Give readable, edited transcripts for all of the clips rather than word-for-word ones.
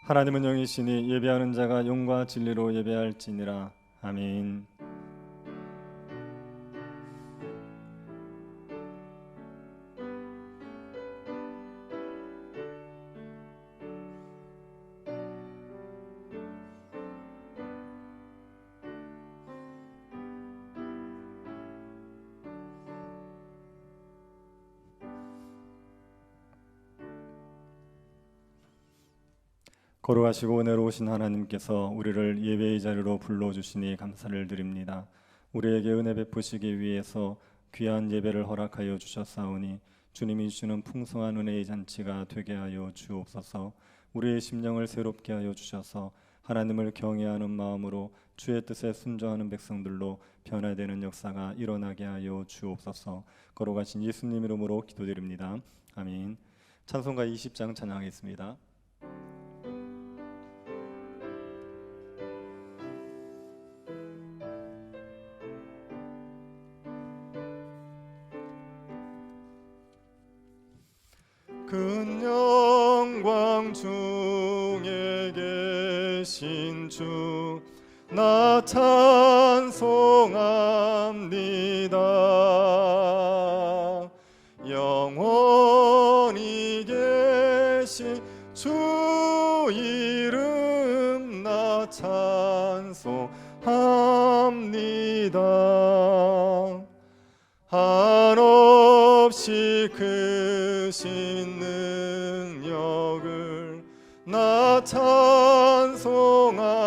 하나님은 영이시니 예배하는 자가 영과 진리로 예배할지니라. 아멘. 거룩하시고 은혜로우신 하나님께서 우리를 예배의 자리로 불러주시니 감사를 드립니다. 우리에게 은혜 베푸시기 위해서 귀한 예배를 허락하여 주셨사오니 주님이 주시는 풍성한 은혜의 잔치가 되게 하여 주옵소서. 우리의 심령을 새롭게 하여 주셔서 하나님을 경외하는 마음으로 주의 뜻에 순종하는 백성들로 변화되는 역사가 일어나게 하여 주옵소서. 거룩하신 예수님 이름으로 기도드립니다. 아멘. 찬송가 20장 찬양하겠습니다. 큰 영광 중에 계신 주 나 찬송합니다. 영원히 계신 주 이름 나 찬송합니다. 한없이 크신 능력을 나 찬송합니다.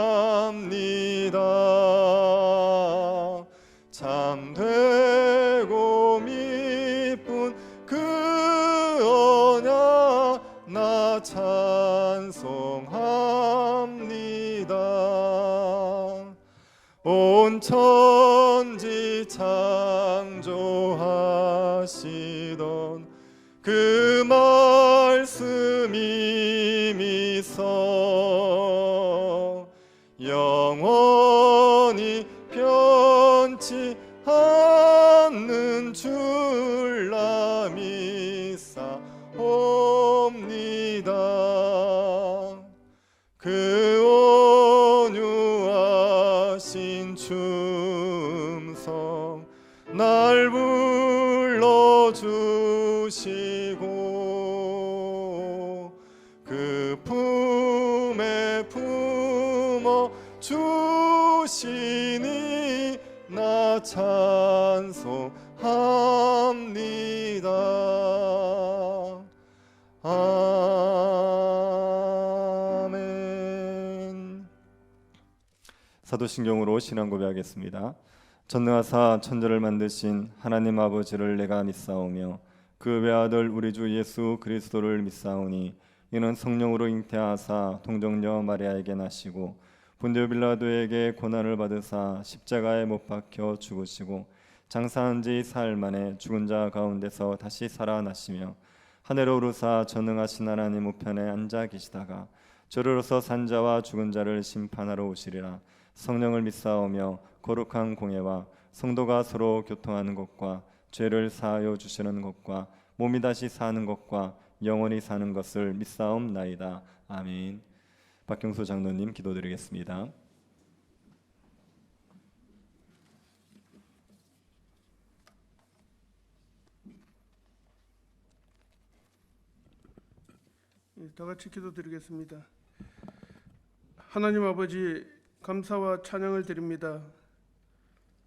참되고 미쁜 그 언약 나 찬송합니다. 온 천지 창조하시던 그 말씀이 미서 영원히 변치 않는 줄 믿사옵니다. 그 온유하신 춤성 날 불러주시고 그 품에 품어 주시니 나 찬송합니다. 아멘. 사도신경으로 신앙 고백하겠습니다. 전능하사 천지를 만드신 하나님 아버지를 내가 믿사오며 그 외아들 우리 주 예수 그리스도를 믿사오니 이는 성령으로 잉태하사 동정녀 마리아에게 나시고 본디오 빌라도에게 고난을 받으사 십자가에 못 박혀 죽으시고 장사한 지 사흘 만에 죽은 자 가운데서 다시 살아나시며 하늘에 오르사 전능하신 하나님 우편에 앉아 계시다가 저리로서 산 자와 죽은 자를 심판하러 오시리라. 성령을 믿사오며 거룩한 공예와 성도가 서로 교통하는 것과 죄를 사하여 주시는 것과 몸이 다시 사는 것과 영원히 사는 것을 믿사옵나이다. 아멘. 박경수 장로님 기도드리겠습니다. 다 같이 기도드리겠습니다. 하나님 아버지, 감사와 찬양을 드립니다.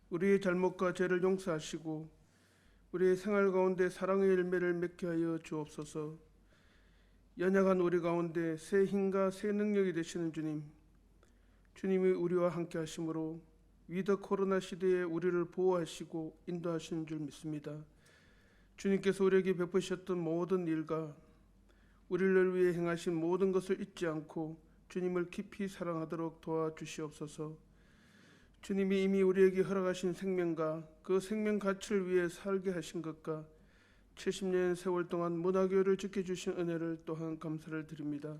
우리의 잘못과 죄를 용서하시고 우리의 생활 가운데 사랑의 열매를 맺게 하여 주옵소서. 연약한 우리 가운데 새 힘과 새 능력이 되시는 주님, 주님이 우리와 함께 하심으로 위드 코로나 시대에 우리를 보호하시고 인도하시는 줄 믿습니다. 주님께서 우리에게 베푸셨던 모든 일과 우리를 위해 행하신 모든 것을 잊지 않고 주님을 깊이 사랑하도록 도와주시옵소서. 주님이 이미 우리에게 허락하신 생명과 그 생명 가치를 위해 살게 하신 것과 70년 세월 동안 문화교회를 지켜주신 은혜를 또한 감사를 드립니다.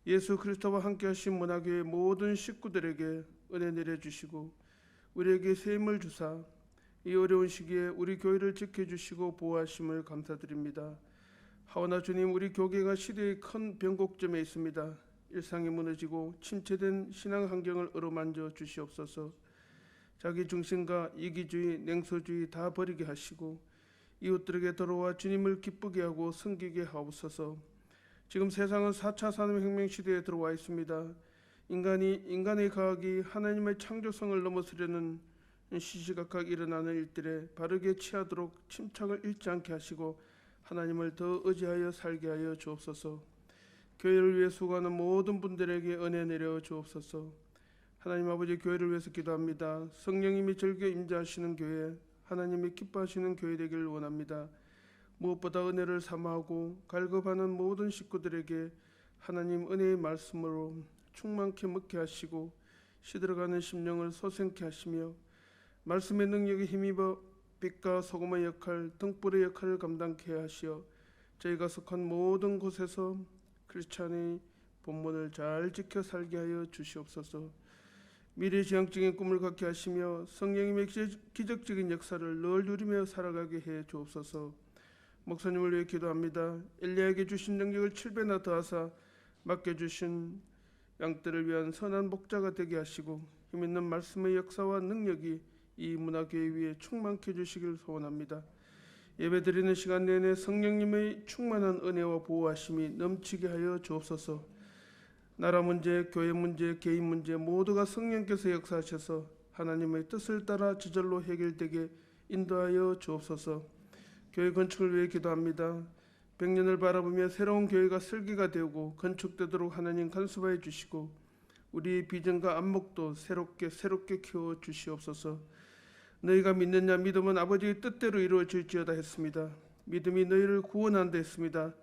예수 그리스도와 함께 하신 문화교회 모든 식구들에게 은혜 내려주시고 우리에게 새 힘을 주사 이 어려운 시기에 우리 교회를 지켜주시고 보호하심을 감사드립니다. 하오나 주님, 우리 교계가 시대의 큰 변곡점에 있습니다. 일상이 무너지고 침체된 신앙 환경을 어루만져 주시옵소서. 자기 중심과 이기주의, 냉소주의 다 버리게 하시고 이웃들에게 돌아와 주님을 기쁘게 하고 섬기게 하옵소서. 지금 세상은 4차 산업혁명 시대에 들어와 있습니다. 인간의 과학이 하나님의 창조성을 넘어서려는 시시각각 일어나는 일들에 바르게 취하도록 침착을 잃지 않게 하시고 하나님을 더 의지하여 살게 하여 주옵소서. 교회를 위해 수고하는 모든 분들에게 은혜 내려 주옵소서. 하나님 아버지, 교회를 위해서 기도합니다. 성령님이 즐겨 임재하시는 교회, 하나님이 기뻐하시는 교회 되기를 원합니다. 무엇보다 은혜를 사모하고 갈급하는 모든 식구들에게 하나님 은혜의 말씀으로 충만케 먹게 하시고 시들어가는 심령을 소생케 하시며 말씀의 능력에 힘입어 빛과 소금의 역할, 등불의 역할을 감당케 하시어 저희가 속한 모든 곳에서 크리스찬의 본문을 잘 지켜 살게 하여 주시옵소서. 미래지향적인 꿈을 갖게 하시며 성령님의 기적적인 역사를 늘 누리며 살아가게 해 주옵소서. 목사님을 위해 기도합니다. 엘리야에게 주신 능력을 7배나 더하사 맡겨주신 양떼를 위한 선한 목자가 되게 하시고 힘있는 말씀의 역사와 능력이 이 문화교회 위에 충만케 해주시길 소원합니다. 예배드리는 시간 내내 성령님의 충만한 은혜와 보호하심이 넘치게 하여 주옵소서. 나라 문제, 교회 문제, 개인 문제 모두가 성령께서 역사하셔서 하나님의 뜻을 따라 저절로 해결되게 인도하여 주옵소서. 교회 건축을 위해 기도합니다. 100년을 바라보며 새로운 교회가 설계가 되고 건축되도록 하나님 간섭하여 주시고 우리의 비전과 안목도 새롭게 키워 주시옵소서. 너희가 믿느냐? 믿음은 아버지의 뜻대로 이루어질지어다 했습니다. 믿음이 너희를 구원한다 했습니다.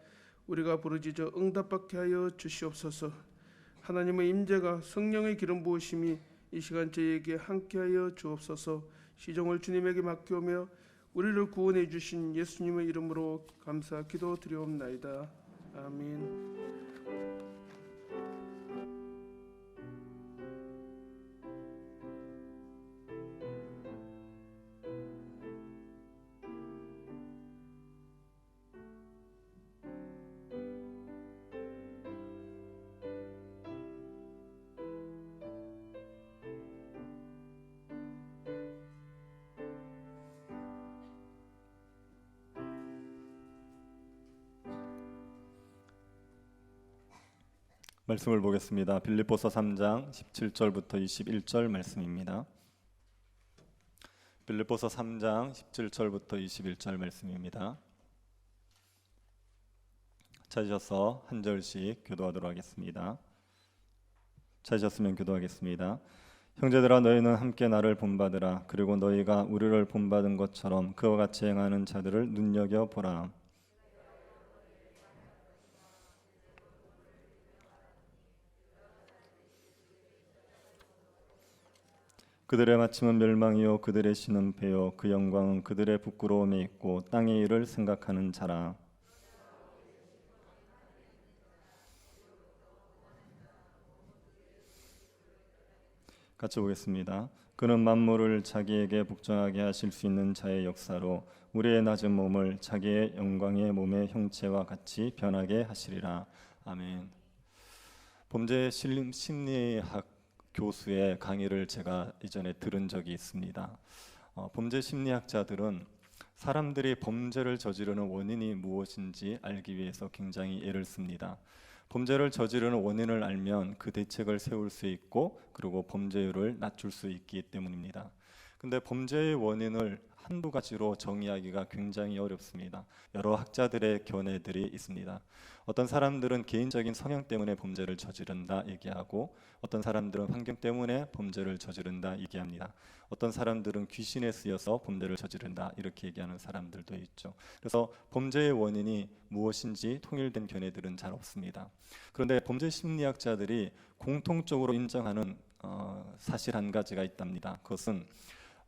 우리가 부르짖어 응답받게 하여 주시옵소서. 하나님의 임재가 성령의 기름 부으심이 이 시간 저희에게 함께하여 주옵소서. 시종을 주님에게 맡기오며 우리를 구원해 주신 예수님의 이름으로 감사 기도 드리옵나이다. 아멘. 말씀을 보겠습니다. 빌립보서 3장 17절부터 21절 말씀입니다. 빌립보서 3장 17절부터 21절 말씀입니다. 찾으셔서 한 절씩 교도하도록 하겠습니다. 찾으셨으면 교도하겠습니다. 형제들아, 너희는 함께 나를 본받으라. 그리고 너희가 우리를 본받은 것처럼 그와 같이 행하는 자들을 눈여겨보라. 그들의 마침은 멸망이요 그들의 신은 배요 그 영광은 그들의 부끄러움에 있고 땅의 일을 생각하는 자라. 같이 보겠습니다. 그는 만물을 자기에게 복종하게 하실 수 있는 자의 역사로 우리의 낮은 몸을 자기의 영광의 몸의 형체와 같이 변하게 하시리라. 아멘. 범죄 심리학 교수의 강의를 제가 이전에 들은 적이 있습니다. 범죄 심리학자들은 사람들이 범죄를 저지르는 원인이 무엇인지 알기 위해서 굉장히 애를 씁니다. 범죄를 저지르는 원인을 알면 그 대책을 세울 수 있고 그리고 범죄율을 낮출 수 있기 때문입니다. 근데 범죄의 원인을 한두 가지로 정의하기가 굉장히 어렵습니다. 여러 학자들의 견해들이 있습니다. 어떤 사람들은 개인적인 성향 때문에 범죄를 저지른다 얘기하고 어떤 사람들은 환경 때문에 범죄를 저지른다 얘기합니다. 어떤 사람들은 귀신에 쓰여서 범죄를 저지른다 이렇게 얘기하는 사람들도 있죠. 그래서 범죄의 원인이 무엇인지 통일된 견해들은 잘 없습니다. 그런데 범죄 심리학자들이 공통적으로 인정하는 사실 한 가지가 있답니다. 그것은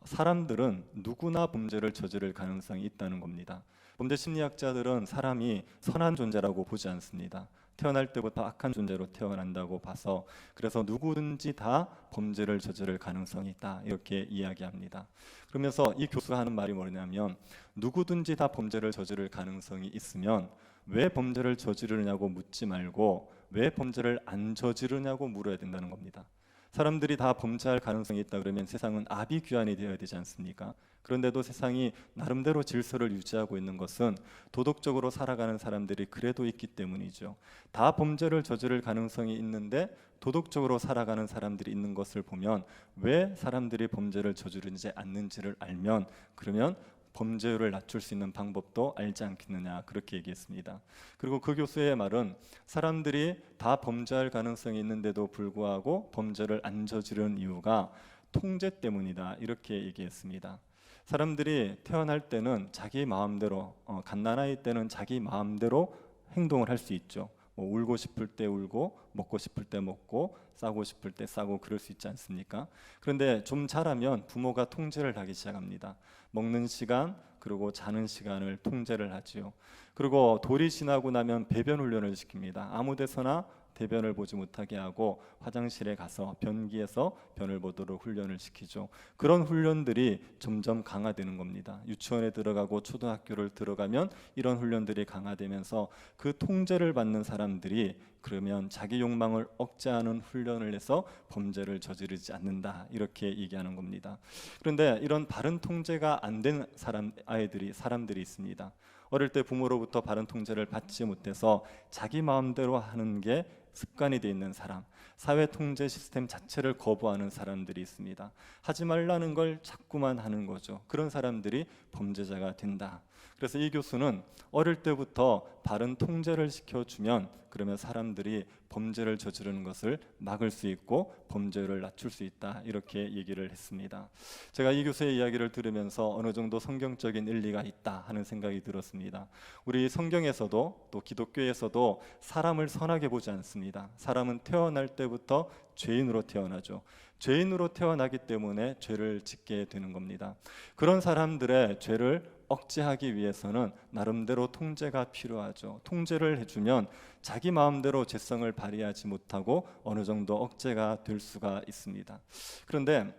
사람들은 누구나 범죄를 저지를 가능성이 있다는 겁니다. 범죄 심리학자들은 사람이 선한 존재라고 보지 않습니다. 태어날 때부터 악한 존재로 태어난다고 봐서 그래서 누구든지 다 범죄를 저지를 가능성이 있다 이렇게 이야기합니다. 그러면서 이 교수가 하는 말이 뭐냐면 누구든지 다 범죄를 저지를 가능성이 있으면 왜 범죄를 저지르냐고 묻지 말고 왜 범죄를 안 저지르냐고 물어야 된다는 겁니다. 사람들이 다 범죄할 가능성이 있다 그러면 세상은 아비규환이 되어야 되지 않습니까? 그런데도 세상이 나름대로 질서를 유지하고 있는 것은 도덕적으로 살아가는 사람들이 그래도 있기 때문이죠. 다 범죄를 저지를 가능성이 있는데 도덕적으로 살아가는 사람들이 있는 것을 보면 왜 사람들이 범죄를 저지르지 않는지를 알면 그러면 범죄율을 낮출 수 있는 방법도 알지 않겠느냐 그렇게 얘기했습니다. 그리고 그 교수의 말은 사람들이 다 범죄할 가능성이 있는데도 불구하고 범죄를 안 저지른 이유가 통제 때문이다 이렇게 얘기했습니다. 사람들이 태어날 때는 자기 마음대로 갓난아이 때는 자기 마음대로 행동을 할 수 있죠. 뭐 울고 싶을 때 울고 먹고 싶을 때 먹고 싸고 싶을 때 싸고 그럴 수 있지 않습니까? 그런데 좀 자라면 부모가 통제를 하기 시작합니다. 먹는 시간 그리고 자는 시간을 통제를 하지요. 그리고 돌이 지나고 나면 배변 훈련을 시킵니다. 아무 데서나 대변을 보지 못하게 하고 화장실에 가서 변기에서 변을 보도록 훈련을 시키죠. 그런 훈련들이 점점 강화되는 겁니다. 유치원에 들어가고 초등학교를 들어가면 이런 훈련들이 강화되면서 그 통제를 받는 사람들이 그러면 자기 욕망을 억제하는 훈련을 해서 범죄를 저지르지 않는다 이렇게 얘기하는 겁니다. 그런데 이런 바른 통제가 안 된 사람들이 있습니다. 어릴 때 부모로부터 바른 통제를 받지 못해서 자기 마음대로 하는 게 습관이 돼 있는 사람, 사회 통제 시스템 자체를 거부하는 사람들이 있습니다. 하지 말라는 걸 자꾸만 하는 거죠. 그런 사람들이 범죄자가 된다. 그래서 이 교수는 어릴 때부터 바른 통제를 시켜주면 그러면 사람들이 범죄를 저지르는 것을 막을 수 있고 범죄를 낮출 수 있다 이렇게 얘기를 했습니다. 제가 이 교수의 이야기를 들으면서 어느 정도 성경적인 일리가 있다 하는 생각이 들었습니다. 우리 성경에서도 또 기독교에서도 사람을 선하게 보지 않습니다. 사람은 태어날 때부터 죄인으로 태어나죠. 죄인으로 태어나기 때문에 죄를 짓게 되는 겁니다. 그런 사람들의 죄를 억제하기 위해서는 나름대로 통제가 필요하죠. 통제를 해주면 자기 마음대로 죄성을 발휘하지 못하고 어느 정도 억제가 될 수가 있습니다. 그런데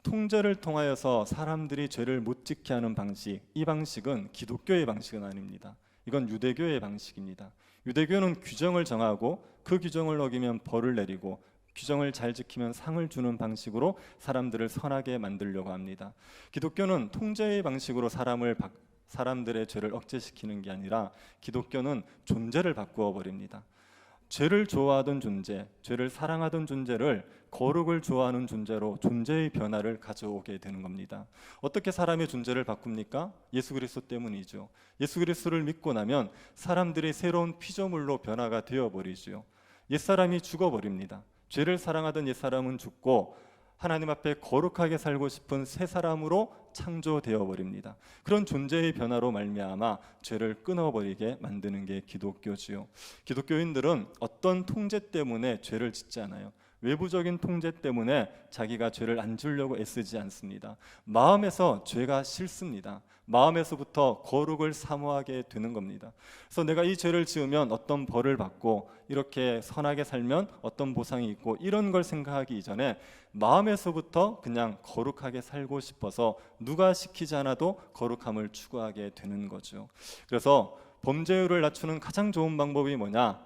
통제를 통하여서 사람들이 죄를 못 짓게 하는 방식, 이 방식은 기독교의 방식은 아닙니다. 이건 유대교의 방식입니다. 유대교는 규정을 정하고 그 규정을 어기면 벌을 내리고 규정을 잘 지키면 상을 주는 방식으로 사람들을 선하게 만들려고 합니다. 기독교는 통제의 방식으로 사람들의 죄를 억제시키는 게 아니라 기독교는 존재를 바꾸어 버립니다. 죄를 좋아하던 존재, 죄를 사랑하던 존재를 거룩을 좋아하는 존재로 존재의 변화를 가져오게 되는 겁니다. 어떻게 사람의 존재를 바꿉니까? 예수 그리스도 때문이죠. 예수 그리스도를 믿고 나면 사람들이 새로운 피조물로 변화가 되어버리죠. 옛사람이 죽어버립니다. 죄를 사랑하던 옛사람은 죽고 하나님 앞에 거룩하게 살고 싶은 새 사람으로 창조되어 버립니다. 그런 존재의 변화로 말미암아 죄를 끊어버리게 만드는 게 기독교지요. 기독교인들은 어떤 통제 때문에 죄를 짓지 않아요. 외부적인 통제 때문에 자기가 죄를 안 지으려고 애쓰지 않습니다. 마음에서 죄가 싫습니다. 마음에서부터 거룩을 사모하게 되는 겁니다. 그래서 내가 이 죄를 지으면 어떤 벌을 받고 이렇게 선하게 살면 어떤 보상이 있고 이런 걸 생각하기 이전에 마음에서부터 그냥 거룩하게 살고 싶어서 누가 시키지 않아도 거룩함을 추구하게 되는 거죠. 그래서 범죄율을 낮추는 가장 좋은 방법이 뭐냐?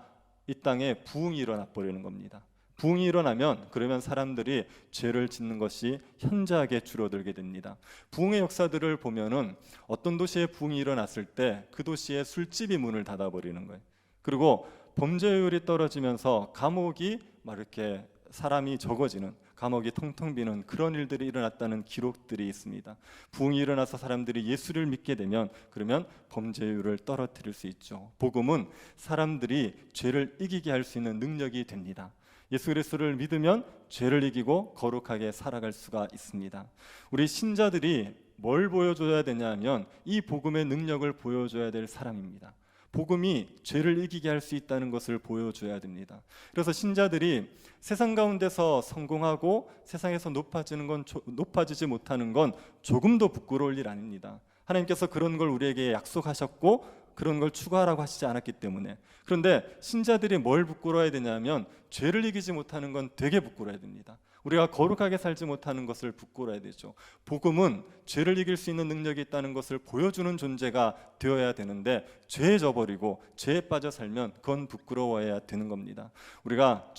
이 땅에 부흥이 일어나 버리는 겁니다. 부흥이 일어나면 그러면 사람들이 죄를 짓는 것이 현저하게 줄어들게 됩니다. 부흥의 역사들을 보면은 어떤 도시에 부흥이 일어났을 때 그 도시의 술집이 문을 닫아버리는 거예요. 그리고 범죄율이 떨어지면서 감옥이 막 이렇게 사람이 적어지는, 감옥이 텅텅 비는 그런 일들이 일어났다는 기록들이 있습니다. 부흥이 일어나서 사람들이 예수를 믿게 되면 그러면 범죄율을 떨어뜨릴 수 있죠. 복음은 사람들이 죄를 이기게 할 수 있는 능력이 됩니다. 예수 그리스도를 믿으면 죄를 이기고 거룩하게 살아갈 수가 있습니다. 우리 신자들이 뭘 보여줘야 되냐면 이 복음의 능력을 보여줘야 될 사람입니다. 복음이 죄를 이기게 할 수 있다는 것을 보여줘야 됩니다. 그래서 신자들이 세상 가운데서 성공하고 세상에서 높아지지 못하는 건 조금도 부끄러울 일 아닙니다. 하나님께서 그런 걸 우리에게 약속하셨고 그런 걸 추구하라고 하시지 않았기 때문에. 그런데 신자들이 뭘 부끄러워야 되냐면 죄를 이기지 못하는 건 되게 부끄러워야 됩니다. 우리가 거룩하게 살지 못하는 것을 부끄러워야 되죠. 복음은 죄를 이길 수 있는 능력이 있다는 것을 보여주는 존재가 되어야 되는데 죄에 져버리고 죄에 빠져 살면 그건 부끄러워해야 되는 겁니다. 우리가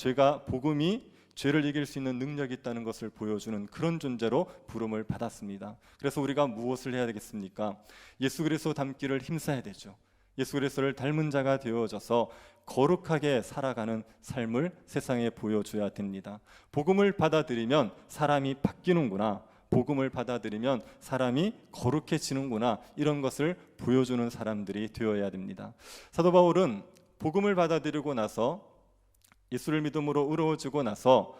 복음이 죄를 이길 수 있는 능력이 있다는 것을 보여주는 그런 존재로 부름을 받았습니다. 그래서 우리가 무엇을 해야 되겠습니까? 예수 그리스도 닮기를 힘써야 되죠. 예수 그리스도를 닮은 자가 되어져서 거룩하게 살아가는 삶을 세상에 보여줘야 됩니다. 복음을 받아들이면 사람이 바뀌는구나, 복음을 받아들이면 사람이 거룩해지는구나, 이런 것을 보여주는 사람들이 되어야 됩니다. 사도 바울은 복음을 받아들이고 나서 예수를 믿음으로 의로워지고 나서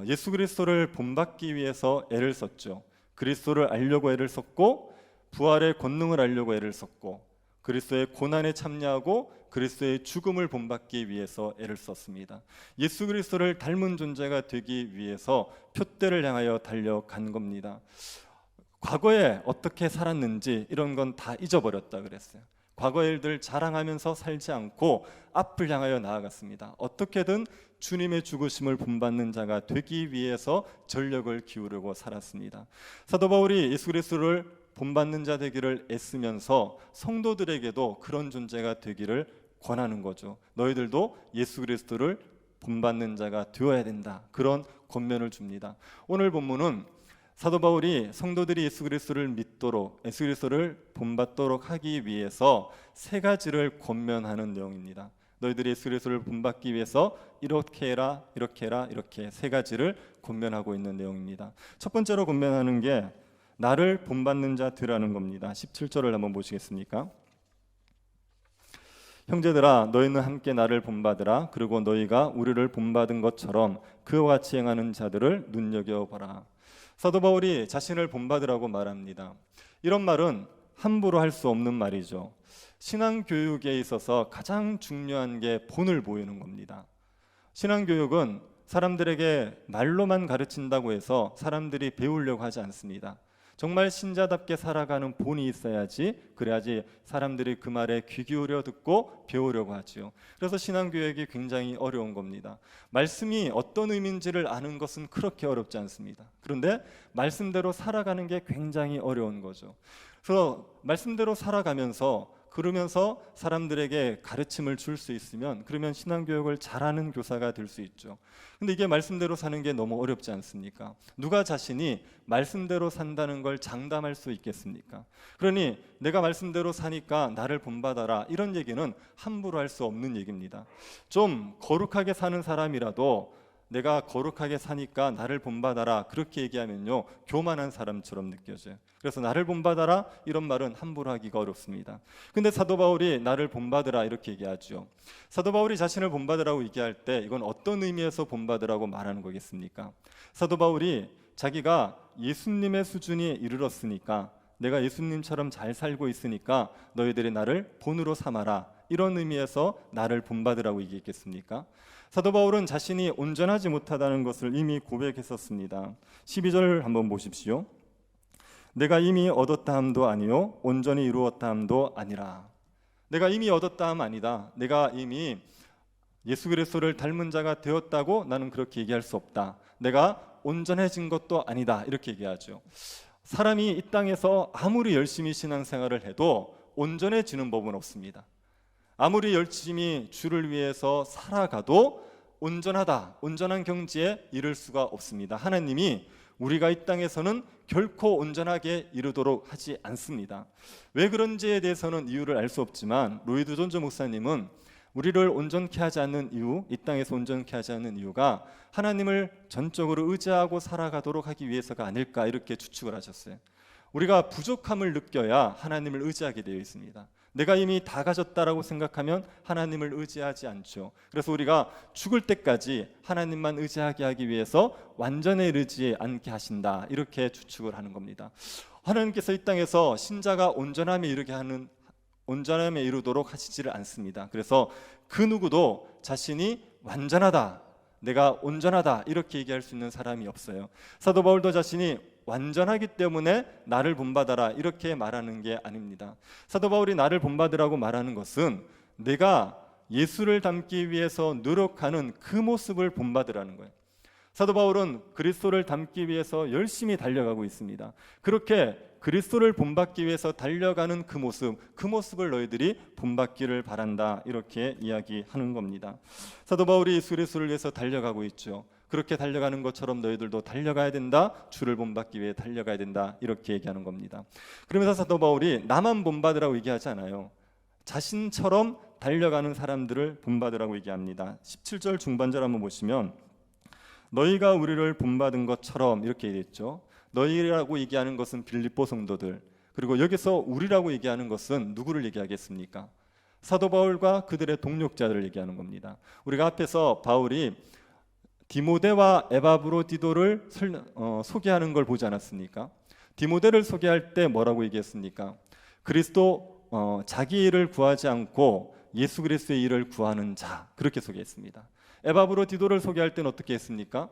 예수 그리스도를 본받기 위해서 애를 썼죠. 그리스도를 알려고 애를 썼고, 부활의 권능을 알려고 애를 썼고, 그리스도의 고난에 참여하고 그리스도의 죽음을 본받기 위해서 애를 썼습니다. 예수 그리스도를 닮은 존재가 되기 위해서 표대를 향하여 달려간 겁니다. 과거에 어떻게 살았는지 이런 건 다 잊어버렸다 그랬어요. 과거 일들 자랑하면서 살지 않고 앞을 향하여 나아갔습니다. 어떻게든 주님의 죽으심을 본받는 자가 되기 위해서 전력을 기울이고 살았습니다. 사도 바울이 예수 그리스도를 본받는 자 되기를 애쓰면서 성도들에게도 그런 존재가 되기를 권하는 거죠. 너희들도 예수 그리스도를 본받는 자가 되어야 된다, 그런 권면을 줍니다. 오늘 본문은 사도 바울이 성도들이 예수 그리스도를 믿도록, 예수 그리스도를 본받도록 하기 위해서 세 가지를 권면하는 내용입니다. 너희들이 예수 그리스도를 본받기 위해서 이렇게 해라, 이렇게 해라, 이렇게 세 가지를 권면하고 있는 내용입니다. 첫 번째로 권면하는 게 나를 본받는 자 되라는 겁니다. 17절을 한번 보시겠습니까? 형제들아, 너희는 함께 나를 본받으라. 그리고 너희가 우리를 본받은 것처럼 그와 같이 행하는 자들을 눈여겨보라. 사도 바울이 자신을 본받으라고 말합니다. 이런 말은 함부로 할 수 없는 말이죠. 신앙교육에 있어서 가장 중요한 게 본을 보이는 겁니다. 신앙교육은 사람들에게 말로만 가르친다고 해서 사람들이 배우려고 하지 않습니다. 정말 신자답게 살아가는 본이 있어야지, 그래야지 사람들이 그 말에 귀 기울여 듣고 배우려고 하지요. 그래서 신앙교육이 굉장히 어려운 겁니다. 말씀이 어떤 의미인지를 아는 것은 그렇게 어렵지 않습니다. 그런데 말씀대로 살아가는 게 굉장히 어려운 거죠. 그래서 말씀대로 살아가면서 그러면서 사람들에게 가르침을 줄 수 있으면, 그러면 신앙교육을 잘하는 교사가 될 수 있죠. 근데 이게 말씀대로 사는 게 너무 어렵지 않습니까? 누가 자신이 말씀대로 산다는 걸 장담할 수 있겠습니까? 그러니 내가 말씀대로 사니까 나를 본받아라, 이런 얘기는 함부로 할 수 없는 얘기입니다. 좀 거룩하게 사는 사람이라도 내가 거룩하게 사니까 나를 본받아라, 그렇게 얘기하면요, 교만한 사람처럼 느껴져요. 그래서 나를 본받아라, 이런 말은 함부로 하기가 어렵습니다. 근데 사도 바울이 나를 본받으라 이렇게 얘기하죠. 사도 바울이 자신을 본받으라고 얘기할 때 이건 어떤 의미에서 본받으라고 말하는 거겠습니까? 사도 바울이 자기가 예수님의 수준에 이르렀으니까, 내가 예수님처럼 잘 살고 있으니까 너희들이 나를 본으로 삼아라, 이런 의미에서 나를 본받으라고 얘기했겠습니까? 사도 바울은 자신이 온전하지 못하다는 것을 이미 고백했었습니다. 12절 한번 보십시오. 내가 이미 얻었다 함도 아니요 온전히 이루었다 함도 아니라. 내가 이미 얻었다 함 아니다. 내가 이미 예수 그리스도를 닮은 자가 되었다고 나는 그렇게 얘기할 수 없다. 내가 온전해진 것도 아니다, 이렇게 얘기하죠. 사람이 이 땅에서 아무리 열심히 신앙생활을 해도 온전해지는 법은 없습니다. 아무리 열심히 주를 위해서 살아가도 온전하다, 온전한 경지에 이를 수가 없습니다. 하나님이 우리가 이 땅에서는 결코 온전하게 이르도록 하지 않습니다. 왜 그런지에 대해서는 이유를 알 수 없지만 로이드 존즈 목사님은 우리를 온전케 하지 않는 이유, 이 땅에서 온전케 하지 않는 이유가 하나님을 전적으로 의지하고 살아가도록 하기 위해서가 아닐까, 이렇게 추측을 하셨어요. 우리가 부족함을 느껴야 하나님을 의지하게 되어 있습니다. 내가 이미 다 가졌다라고 생각하면 하나님을 의지하지 않죠. 그래서 우리가 죽을 때까지 하나님만 의지하게 하기 위해서 완전에 이르지 않게 하신다, 이렇게 추측을 하는 겁니다. 하나님께서 이 땅에서 신자가 온전함에 이르도록 하시지를 않습니다. 그래서 그 누구도 자신이 완전하다, 내가 온전하다, 이렇게 얘기할 수 있는 사람이 없어요. 사도 바울도 자신이 완전하기 때문에 나를 본받아라 이렇게 말하는 게 아닙니다. 사도 바울이 나를 본받으라고 말하는 것은 내가 예수를 닮기 위해서 노력하는 그 모습을 본받으라는 거예요. 사도 바울은 그리스도를 닮기 위해서 열심히 달려가고 있습니다. 그렇게 그리스도를 본받기 위해서 달려가는 그 모습을 너희들이 본받기를 바란다 이렇게 이야기하는 겁니다. 사도 바울이 예수 그리스도를 위해서 달려가고 있죠. 그렇게 달려가는 것처럼 너희들도 달려가야 된다. 주를 본받기 위해 달려가야 된다 이렇게 얘기하는 겁니다. 그러면서 사도 바울이 나만 본받으라고 얘기하지 않아요. 자신처럼 달려가는 사람들을 본받으라고 얘기합니다. 17절 중반절 한번 보시면 너희가 우리를 본받은 것처럼 이렇게 얘기했죠. 너희라고 얘기하는 것은 빌립보 성도들, 그리고 여기서 우리라고 얘기하는 것은 누구를 얘기하겠습니까? 사도 바울과 그들의 동력자들을 얘기하는 겁니다. 우리가 앞에서 바울이 디모데와 에바브로디도를 소개하는 걸 보지 않았습니까? 디모데를 소개할 때 뭐라고 얘기했습니까? 그리스도 자기 일을 구하지 않고 예수 그리스도의 일을 구하는 자, 그렇게 소개했습니다. 에바브로디도를 소개할 때는 어떻게 했습니까?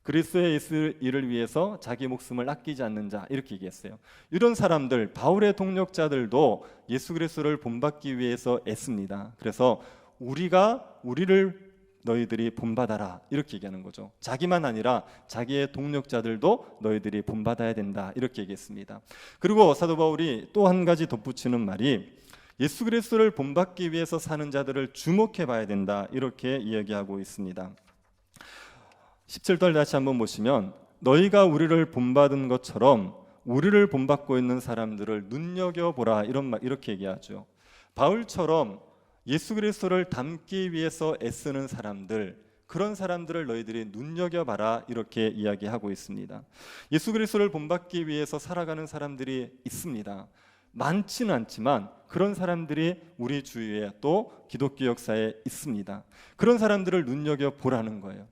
그리스도의 일을 위해서 자기 목숨을 아끼지 않는 자 이렇게 얘기했어요. 이런 사람들, 바울의 동력자들도 예수 그리스도를 본받기 위해서 애씁니다. 그래서 우리를 너희들이 본받아라 이렇게 얘기하는 거죠. 자기만 아니라 자기의 동력자들도 너희들이 본받아야 된다 이렇게 얘기했습니다. 그리고 사도 바울이 또 한 가지 덧붙이는 말이 예수 그리스도를 본받기 위해서 사는 자들을 주목해 봐야 된다 이렇게 이야기하고 있습니다. 17절 다시 한번 보시면 너희가 우리를 본받은 것처럼 우리를 본받고 있는 사람들을 눈여겨보라 이렇게 얘기하죠. 바울처럼 예수 그리스도를 닮기 위해서 애쓰는 사람들, 그런 사람들을 너희들이 눈여겨봐라 이렇게 이야기하고 있습니다. 예수 그리스도를 본받기 위해서 살아가는 사람들이 있습니다. 많지는 않지만 그런 사람들이 우리 주위에 또 기독교 역사에 있습니다. 그런 사람들을 눈여겨보라는 거예요.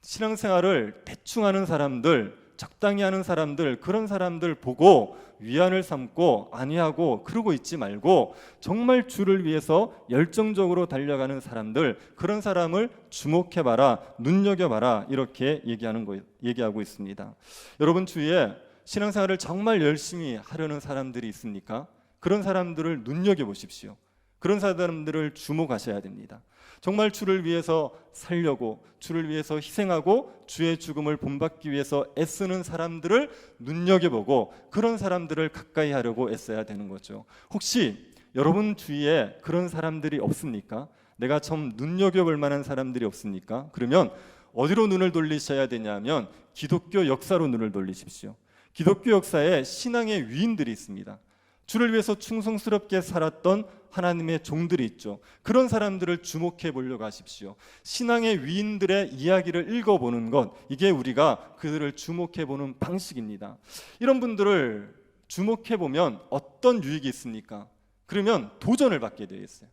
신앙생활을 대충 하는 사람들, 적당히 하는 사람들, 그런 사람들 보고 위안을 삼고 안위하고 그러고 있지 말고 정말 주를 위해서 열정적으로 달려가는 사람들, 그런 사람을 주목해봐라, 눈여겨봐라 이렇게 얘기하고 있습니다. 여러분 주위에 신앙생활을 정말 열심히 하려는 사람들이 있습니까? 그런 사람들을 눈여겨보십시오. 그런 사람들을 주목하셔야 됩니다. 정말 주를 위해서 살려고, 주를 위해서 희생하고 주의 죽음을 본받기 위해서 애쓰는 사람들을 눈여겨보고 그런 사람들을 가까이 하려고 애써야 되는 거죠. 혹시 여러분 주위에 그런 사람들이 없습니까? 내가 좀 눈여겨볼 만한 사람들이 없습니까? 그러면 어디로 눈을 돌리셔야 되냐면 기독교 역사로 눈을 돌리십시오. 기독교 역사에 신앙의 위인들이 있습니다. 주를 위해서 충성스럽게 살았던 하나님의 종들이 있죠. 그런 사람들을 주목해 보려고 하십시오. 신앙의 위인들의 이야기를 읽어보는 것, 이게 우리가 그들을 주목해 보는 방식입니다. 이런 분들을 주목해 보면 어떤 유익이 있습니까? 그러면 도전을 받게 되어 있어요.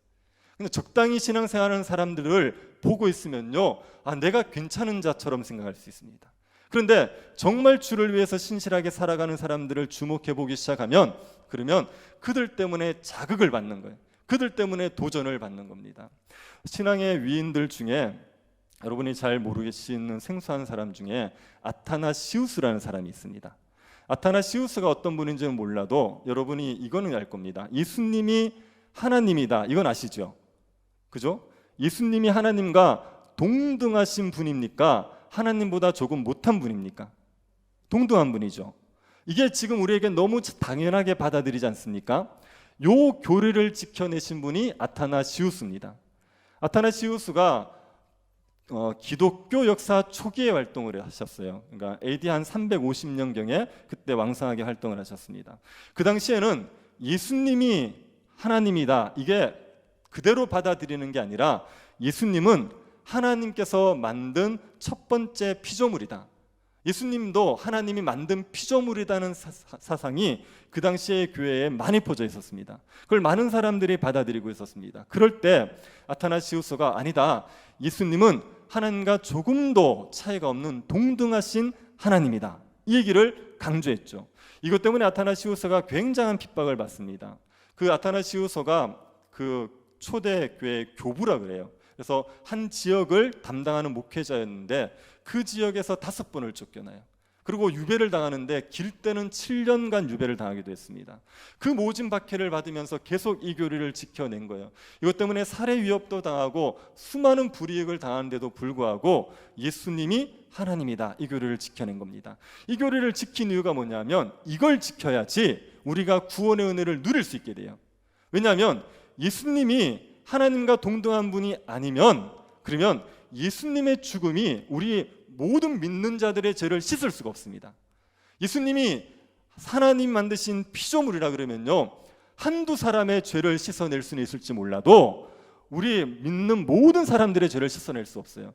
근데 적당히 신앙생활하는 사람들을 보고 있으면요, 내가 괜찮은 자처럼 생각할 수 있습니다. 그런데 정말 주를 위해서 신실하게 살아가는 사람들을 주목해 보기 시작하면 그러면 그들 때문에 자극을 받는 거예요. 그들 때문에 도전을 받는 겁니다. 신앙의 위인들 중에 여러분이 잘 모르시는 생소한 사람 중에 아타나시우스라는 사람이 있습니다. 아타나시우스가 어떤 분인지는 몰라도 여러분이 이거는 알 겁니다. 예수님이 하나님이다. 이건 아시죠? 그죠? 예수님이 하나님과 동등하신 분입니까? 하나님보다 조금 못한 분입니까? 동등한 분이죠. 이게 지금 우리에게 너무 당연하게 받아들이지 않습니까? 요 교리를 지켜내신 분이 아타나시우스입니다. 아타나시우스가 기독교 역사 초기에 활동을 하셨어요. 그러니까 AD 한 350년경에 그때 왕성하게 활동을 하셨습니다. 그 당시에는 예수님이 하나님이다, 이게 그대로 받아들이는 게 아니라 예수님은 하나님께서 만든 첫 번째 피조물이다. 예수님도 하나님이 만든 피조물이라는 사상이 그 당시의 교회에 많이 퍼져 있었습니다. 그걸 많은 사람들이 받아들이고 있었습니다. 그럴 때 아타나시우스가 아니다, 예수님은 하나님과 조금도 차이가 없는 동등하신 하나님이다, 이 얘기를 강조했죠. 이것 때문에 아타나시우스가 굉장한 핍박을 받습니다. 그 아타나시우스가 그 초대교회 교부라 그래요. 그래서 한 지역을 담당하는 목회자였는데 그 지역에서 5번을 쫓겨나요. 그리고 유배를 당하는데 길 때는 7년간 유배를 당하기도 했습니다. 그 모진 박해를 받으면서 계속 이 교리를 지켜낸 거예요. 이것 때문에 살해 위협도 당하고 수많은 불이익을 당하는데도 불구하고 예수님이 하나님이다, 이 교리를 지켜낸 겁니다. 이 교리를 지킨 이유가 뭐냐면 이걸 지켜야지 우리가 구원의 은혜를 누릴 수 있게 돼요. 왜냐하면 예수님이 하나님과 동등한 분이 아니면, 그러면 예수님의 죽음이 우리 모든 믿는 자들의 죄를 씻을 수가 없습니다. 예수님이 하나님 만드신 피조물이라 그러면요, 한두 사람의 죄를 씻어낼 수는 있을지 몰라도 우리 믿는 모든 사람들의 죄를 씻어낼 수 없어요.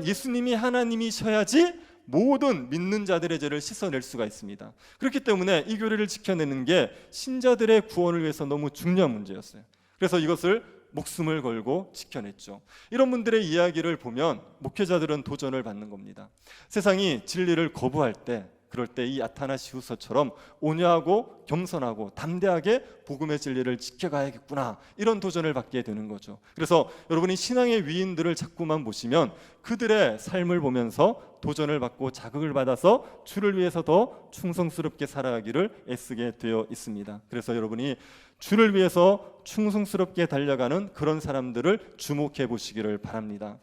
예수님이 하나님이셔야지 모든 믿는 자들의 죄를 씻어낼 수가 있습니다. 그렇기 때문에 이 교리를 지켜내는 게 신자들의 구원을 위해서 너무 중요한 문제였어요. 그래서 이것을 목숨을 걸고 지켜냈죠. 이런 분들의 이야기를 보면 목회자들은 도전을 받는 겁니다. 세상이 진리를 거부할 때, 그럴 때 이 아타나시우스처럼 온유하고 겸손하고 담대하게 복음의 진리를 지켜가야겠구나, 이런 도전을 받게 되는 거죠. 그래서 여러분이 신앙의 위인들을 자꾸만 보시면 그들의 삶을 보면서 도전을 받고 자극을 받아서 주를 위해서 더 충성스럽게 살아가기를 애쓰게 되어 있습니다. 그래서 여러분이 주를 위해서 충성스럽게 달려가는 그런 사람들을 주목해 보시기를 바랍니다.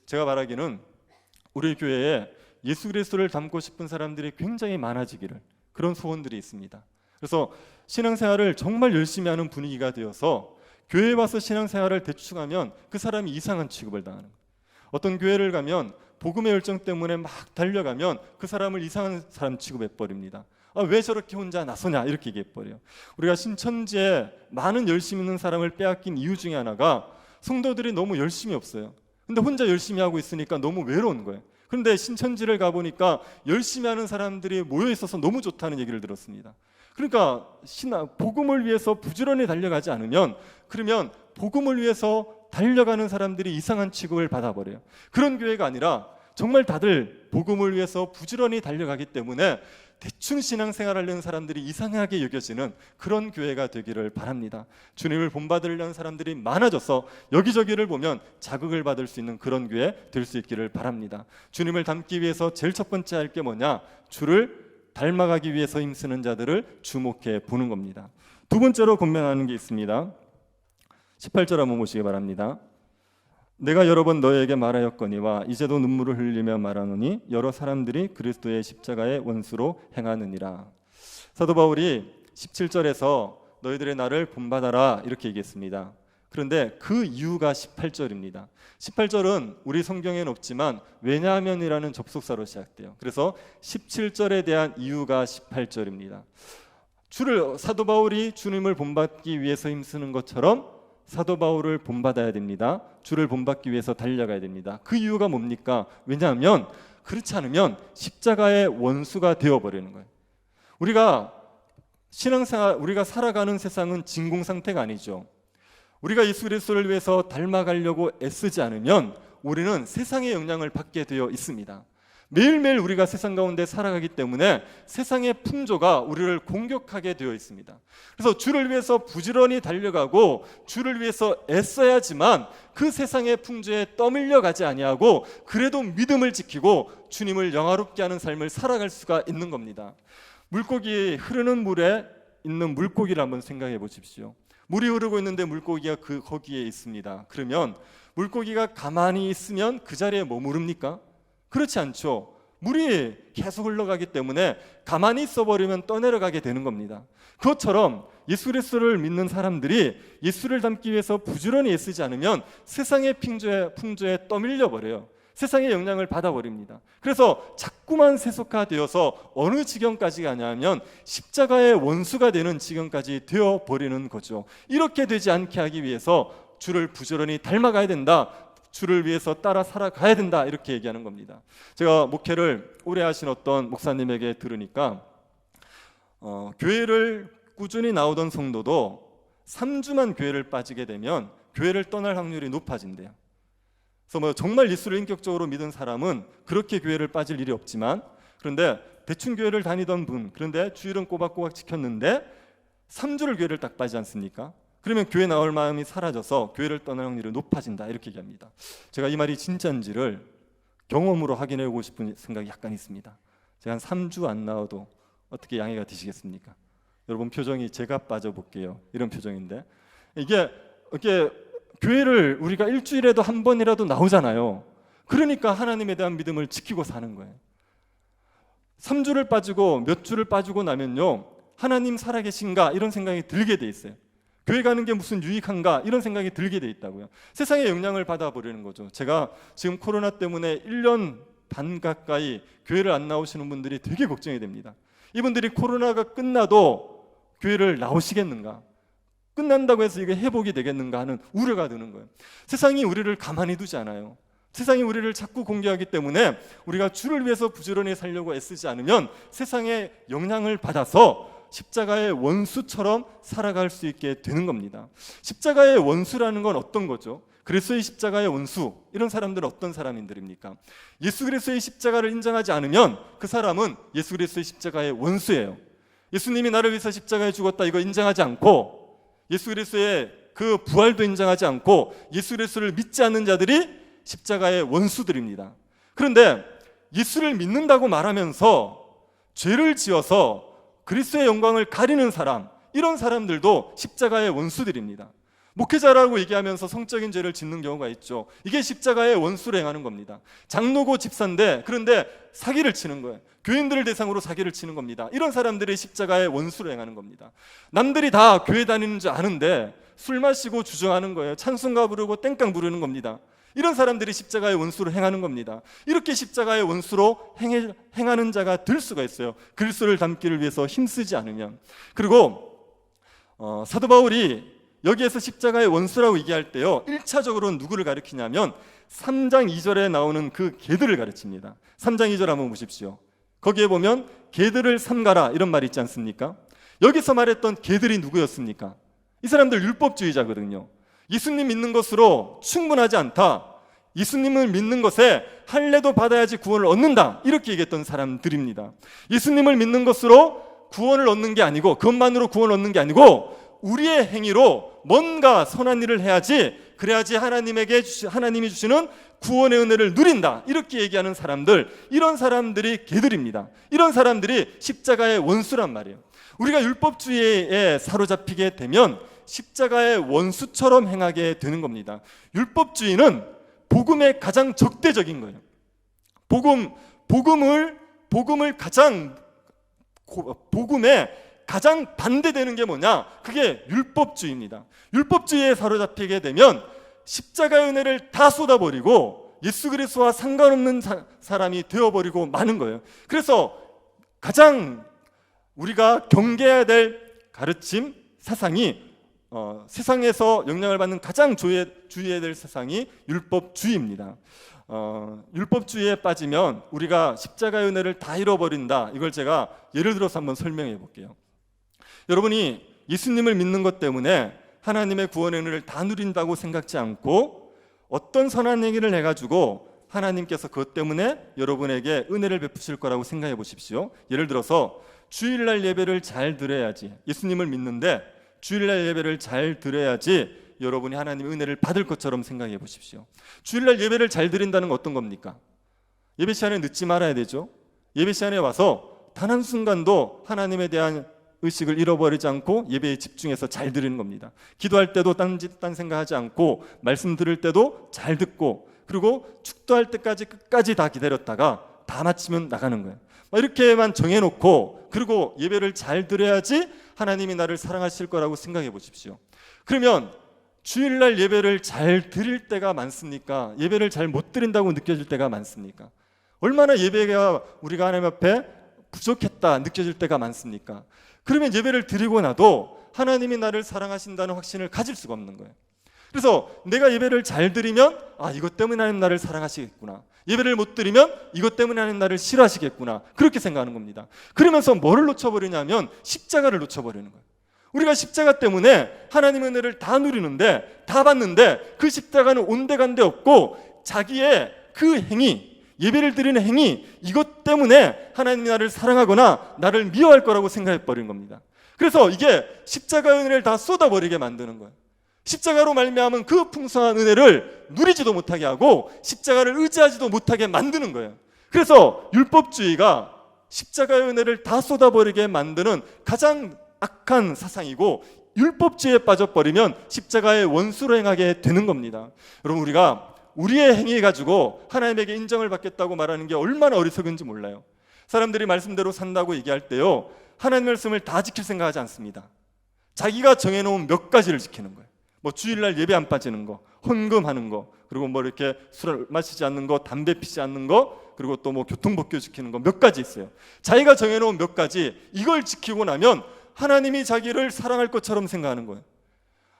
제가 바라기는 우리 교회에 예수 그리스도를 닮고 싶은 사람들이 굉장히 많아지기를, 그런 소원들이 있습니다. 그래서 신앙생활을 정말 열심히 하는 분위기가 되어서 교회에 와서 신앙생활을 대충하면 그 사람이 이상한 취급을 당하는 거예요. 어떤 교회를 가면 복음의 열정 때문에 막 달려가면 그 사람을 이상한 사람 취급해버립니다. 왜 저렇게 혼자 나서냐, 이렇게 얘기해버려요. 우리가 신천지에 많은 열심히 있는 사람을 빼앗긴 이유 중에 하나가 성도들이 너무 열심히 없어요. 근데 혼자 열심히 하고 있으니까 너무 외로운 거예요. 그런데 신천지를 가보니까 열심히 하는 사람들이 모여 있어서 너무 좋다는 얘기를 들었습니다. 그러니까 복음을 위해서 부지런히 달려가지 않으면, 그러면 복음을 위해서 달려가는 사람들이 이상한 취급을 받아버려요. 그런 교회가 아니라 정말 다들 복음을 위해서 부지런히 달려가기 때문에 대충 신앙생활하려는 사람들이 이상하게 여겨지는 그런 교회가 되기를 바랍니다. 주님을 본받으려는 사람들이 많아져서 여기저기를 보면 자극을 받을 수 있는 그런 교회 될 수 있기를 바랍니다. 주님을 닮기 위해서 제일 첫 번째 할 게 뭐냐? 주를 닮아가기 위해서 힘쓰는 자들을 주목해 보는 겁니다. 두 번째로 권면하는 게 있습니다. 18절 한번 보시기 바랍니다. 내가 여러 번 너에게 말하였거니와 이제도 눈물을 흘리며 말하노니 여러 사람들이 그리스도의 십자가의 원수로 행하느니라. 사도 바울이 17절에서 너희들의 나를 본받아라, 이렇게 얘기했습니다. 그런데 그 이유가 18절입니다. 18절은 우리 성경에는 없지만 왜냐하면이라는 접속사로 시작돼요. 그래서 17절에 대한 이유가 18절입니다. 사도 바울이 주님을 본받기 위해서 힘쓰는 것처럼 사도 바울을 본받아야 됩니다. 주를 본받기 위해서 달려가야 됩니다. 그 이유가 뭡니까? 왜냐하면 그렇지 않으면 십자가의 원수가 되어버리는 거예요. 우리가 신앙생활, 우리가 살아가는 세상은 진공 상태가 아니죠. 우리가 예수 그리스도를 위해서 닮아가려고 애쓰지 않으면 우리는 세상의 영향을 받게 되어 있습니다. 매일매일 우리가 세상 가운데 살아가기 때문에 세상의 풍조가 우리를 공격하게 되어 있습니다. 그래서 주를 위해서 부지런히 달려가고 주를 위해서 애써야지만 그 세상의 풍조에 떠밀려 가지 아니하고 그래도 믿음을 지키고 주님을 영화롭게 하는 삶을 살아갈 수가 있는 겁니다. 물고기, 흐르는 물에 있는 물고기를 한번 생각해 보십시오. 물이 흐르고 있는데 물고기가 거기에 있습니다. 그러면 물고기가 가만히 있으면 그 자리에 머무릅니까? 그렇지 않죠. 물이 계속 흘러가기 때문에 가만히 있어버리면 떠내려가게 되는 겁니다. 그것처럼 예수 그리스도를 믿는 사람들이 예수를 닮기 위해서 부지런히 애쓰지 않으면 세상의 풍조에 떠밀려 버려요. 세상의 영향을 받아버립니다. 그래서 자꾸만 세속화되어서 어느 지경까지 가냐면 십자가의 원수가 되는 지경까지 되어버리는 거죠. 이렇게 되지 않게 하기 위해서 주를 부지런히 닮아가야 된다, 주를 위해서 따라 살아가야 된다, 이렇게 얘기하는 겁니다. 제가 목회를 오래 하신 어떤 목사님에게 들으니까 교회를 꾸준히 나오던 성도도 3주만 교회를 빠지게 되면 교회를 떠날 확률이 높아진대요. 그래서 정말 예수를 인격적으로 믿은 사람은 그렇게 교회를 빠질 일이 없지만, 그런데 대충 교회를 다니던 분, 그런데 주일은 꼬박꼬박 지켰는데 3주를 교회를 딱 빠지지 않습니까? 그러면 교회 나올 마음이 사라져서 교회를 떠날 확률이 높아진다, 이렇게 얘기합니다. 제가 이 말이 진짜인지를 경험으로 확인해 보고 싶은 생각이 약간 있습니다. 제가 한 3주 안 나와도 어떻게 양해가 되시겠습니까? 여러분 표정이 제가 빠져볼게요. 이런 표정인데 이게 교회를 우리가 일주일에도 한 번이라도 나오잖아요. 그러니까 하나님에 대한 믿음을 지키고 사는 거예요. 3주를 빠지고 몇 주를 빠지고 나면요, 하나님 살아계신가 이런 생각이 들게 돼 있어요. 교회 가는 게 무슨 유익한가 이런 생각이 들게 돼 있다고요. 세상의 영향을 받아버리는 거죠. 제가 지금 코로나 때문에 1년 반 가까이 교회를 안 나오시는 분들이 되게 걱정이 됩니다. 이분들이 코로나가 끝나도 교회를 나오시겠는가, 끝난다고 해서 이게 회복이 되겠는가 하는 우려가 드는 거예요. 세상이 우리를 가만히 두지 않아요. 세상이 우리를 자꾸 공격하기 때문에 우리가 주를 위해서 부지런히 살려고 애쓰지 않으면 세상의 영향을 받아서 십자가의 원수처럼 살아갈 수 있게 되는 겁니다. 십자가의 원수라는 건 어떤 거죠? 그리스도의 십자가의 원수, 이런 사람들은 어떤 사람들입니까? 예수 그리스도의 십자가를 인정하지 않으면 그 사람은 예수 그리스도의 십자가의 원수예요. 예수님이 나를 위해서 십자가에 죽었다 이거 인정하지 않고, 예수 그리스도의 그 부활도 인정하지 않고 예수 그리스도를 믿지 않는 자들이 십자가의 원수들입니다. 그런데 예수를 믿는다고 말하면서 죄를 지어서 그리스도의 영광을 가리는 사람, 이런 사람들도 십자가의 원수들입니다. 목회자라고 얘기하면서 성적인 죄를 짓는 경우가 있죠. 이게 십자가의 원수를 행하는 겁니다. 장로고 집사인데 그런데 사기를 치는 거예요. 교인들을 대상으로 사기를 치는 겁니다. 이런 사람들이 십자가의 원수를 행하는 겁니다. 남들이 다 교회 다니는 줄 아는데 술 마시고 주정하는 거예요. 찬송가 부르고 땡깡 부르는 겁니다. 이런 사람들이 십자가의 원수를 행하는 겁니다. 이렇게 십자가의 원수로 행하는 자가 될 수가 있어요. 그리스도를 닮기를 위해서 힘쓰지 않으면. 그리고 사도 바울이 여기에서 십자가의 원수라고 얘기할 때요, 1차적으로는 누구를 가리키냐면 3장 2절에 나오는 그 개들을 가르칩니다. 3장 2절 한번 보십시오. 거기에 보면 개들을 삼가라 이런 말이 있지 않습니까? 여기서 말했던 개들이 누구였습니까? 이 사람들 율법주의자거든요. 예수님 믿는 것으로 충분하지 않다, 예수님을 믿는 것에 할례도 받아야지 구원을 얻는다, 이렇게 얘기했던 사람들입니다. 예수님을 믿는 것으로 구원을 얻는 게 아니고, 그것만으로 구원을 얻는 게 아니고 우리의 행위로 뭔가 선한 일을 해야지, 그래야지 하나님이 주시는 구원의 은혜를 누린다, 이렇게 얘기하는 사람들, 이런 사람들이 개들입니다. 이런 사람들이 십자가의 원수란 말이에요. 우리가 율법주의에 사로잡히게 되면 십자가의 원수처럼 행하게 되는 겁니다. 율법주의는 복음의 가장 적대적인 거예요. 복음에 가장 반대되는 게 뭐냐? 그게 율법주의입니다. 율법주의에 사로잡히게 되면 십자가의 은혜를 다 쏟아버리고 예수 그리스도와 상관없는 사람이 되어버리고 마는 거예요. 그래서 가장 우리가 경계해야 될 가르침, 사상이 세상에서 영향을 받는 가장 주의해야 될 사상이 율법주의입니다. 율법주의에 빠지면 우리가 십자가의 은혜를 다 잃어버린다. 이걸 제가 예를 들어서 한번 설명해 볼게요. 여러분이 예수님을 믿는 것 때문에 하나님의 구원의 은혜를 다 누린다고 생각지 않고 어떤 선한 행위를 해가지고 하나님께서 그것 때문에 여러분에게 은혜를 베푸실 거라고 생각해 보십시오. 예를 들어서 주일날 예배를 잘 드려야지, 예수님을 믿는데 주일날 예배를 잘 드려야지 여러분이 하나님의 은혜를 받을 것처럼 생각해 보십시오. 주일날 예배를 잘 드린다는 건 어떤 겁니까? 예배 시간에 늦지 말아야 되죠. 예배 시간에 와서 단 한순간도 하나님에 대한 의식을 잃어버리지 않고 예배에 집중해서 잘 드리는 겁니다. 기도할 때도 딴 생각하지 않고, 말씀 들을 때도 잘 듣고, 그리고 축도할 때까지 끝까지 다 기다렸다가 다 마치면 나가는 거예요. 이렇게만 정해놓고, 그리고 예배를 잘 드려야지 하나님이 나를 사랑하실 거라고 생각해 보십시오. 그러면 주일날 예배를 잘 드릴 때가 많습니까? 예배를 잘 못 드린다고 느껴질 때가 많습니까? 얼마나 예배가 우리가 하나님 앞에 부족했다 느껴질 때가 많습니까? 그러면 예배를 드리고 나도 하나님이 나를 사랑하신다는 확신을 가질 수가 없는 거예요. 그래서 내가 예배를 잘 드리면 이것 때문에 하나님 나를 사랑하시겠구나, 예배를 못 드리면 이것 때문에 하나님 나를 싫어하시겠구나, 그렇게 생각하는 겁니다. 그러면서 뭐를 놓쳐버리냐면 십자가를 놓쳐버리는 거예요. 우리가 십자가 때문에 하나님의 은혜를 다 누리는데, 다 받는데 그 십자가는 온데간데 없고 자기의 그 행위, 예배를 드리는 행위, 이것 때문에 하나님이 나를 사랑하거나 나를 미워할 거라고 생각해버린 겁니다. 그래서 이게 십자가의 은혜를 다 쏟아버리게 만드는 거예요. 십자가로 말미암은 그 풍성한 은혜를 누리지도 못하게 하고 십자가를 의지하지도 못하게 만드는 거예요. 그래서 율법주의가 십자가의 은혜를 다 쏟아버리게 만드는 가장 악한 사상이고, 율법주의에 빠져버리면 십자가의 원수로 행하게 되는 겁니다. 여러분, 우리가 우리의 행위 가지고 하나님에게 인정을 받겠다고 말하는 게 얼마나 어리석은지 몰라요. 사람들이 말씀대로 산다고 얘기할 때요, 하나님 말씀을 다 지킬 생각하지 않습니다. 자기가 정해놓은 몇 가지를 지키는 거예요. 뭐 주일날 예배 안 빠지는 거, 헌금하는 거, 그리고 뭐 이렇게 술을 마시지 않는 거, 담배 피지 않는 거, 그리고 또 뭐 교통법규 지키는 거 몇 가지 있어요. 자기가 정해놓은 몇 가지, 이걸 지키고 나면 하나님이 자기를 사랑할 것처럼 생각하는 거예요.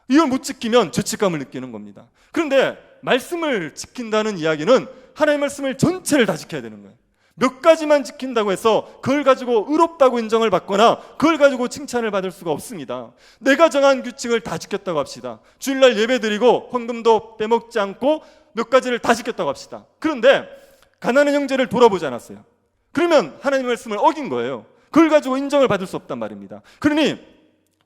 이걸 못 지키면 죄책감을 느끼는 겁니다. 그런데 말씀을 지킨다는 이야기는 하나님의 말씀을 전체를 다 지켜야 되는 거예요. 몇 가지만 지킨다고 해서 그걸 가지고 의롭다고 인정을 받거나 그걸 가지고 칭찬을 받을 수가 없습니다. 내가 정한 규칙을 다 지켰다고 합시다. 주일날 예배드리고 헌금도 빼먹지 않고 몇 가지를 다 지켰다고 합시다. 그런데 가난한 형제를 돌아보지 않았어요. 그러면 하나님의 말씀을 어긴 거예요. 그걸 가지고 인정을 받을 수 없단 말입니다. 그러니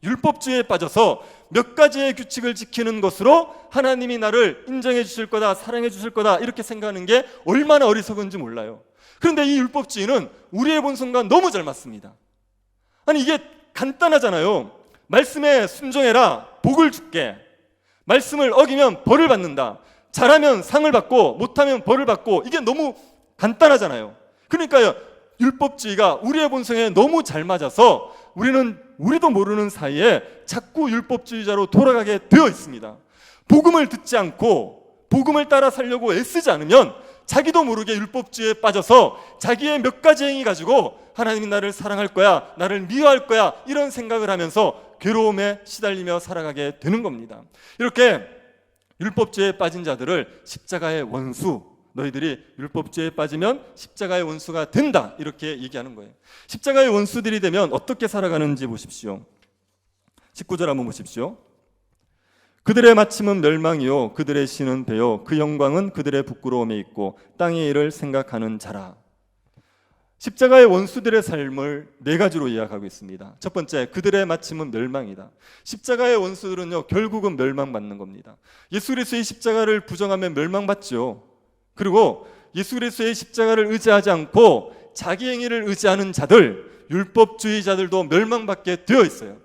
율법주의에 빠져서 몇 가지의 규칙을 지키는 것으로 하나님이 나를 인정해 주실 거다, 사랑해 주실 거다, 이렇게 생각하는 게 얼마나 어리석은지 몰라요. 그런데 이 율법주의는 우리의 본성과 너무 잘 맞습니다. 아니, 이게 간단하잖아요. 말씀에 순종해라, 복을 줄게. 말씀을 어기면 벌을 받는다. 잘하면 상을 받고 못하면 벌을 받고. 이게 너무 간단하잖아요. 그러니까요, 율법주의가 우리의 본성에 너무 잘 맞아서 우리도 모르는 사이에 자꾸 율법주의자로 돌아가게 되어 있습니다. 복음을 듣지 않고 복음을 따라 살려고 애쓰지 않으면 자기도 모르게 율법주의에 빠져서 자기의 몇 가지 행위 가지고 하나님이 나를 사랑할 거야, 나를 미워할 거야, 이런 생각을 하면서 괴로움에 시달리며 살아가게 되는 겁니다. 이렇게 율법주의에 빠진 자들을 십자가의 원수, 너희들이 율법주의에 빠지면 십자가의 원수가 된다, 이렇게 얘기하는 거예요. 십자가의 원수들이 되면 어떻게 살아가는지 보십시오. 19절 한번 보십시오. 그들의 마침은 멸망이요 그들의 신은 배요 그 영광은 그들의 부끄러움에 있고 땅의 일을 생각하는 자라. 십자가의 원수들의 삶을 네 가지로 이야기하고 있습니다. 첫 번째, 그들의 마침은 멸망이다. 십자가의 원수들은요, 결국은 멸망받는 겁니다. 예수 그리스도의 십자가를 부정하면 멸망받죠. 그리고 예수 그리스도의 십자가를 의지하지 않고 자기 행위를 의지하는 자들, 율법주의자들도 멸망받게 되어 있어요.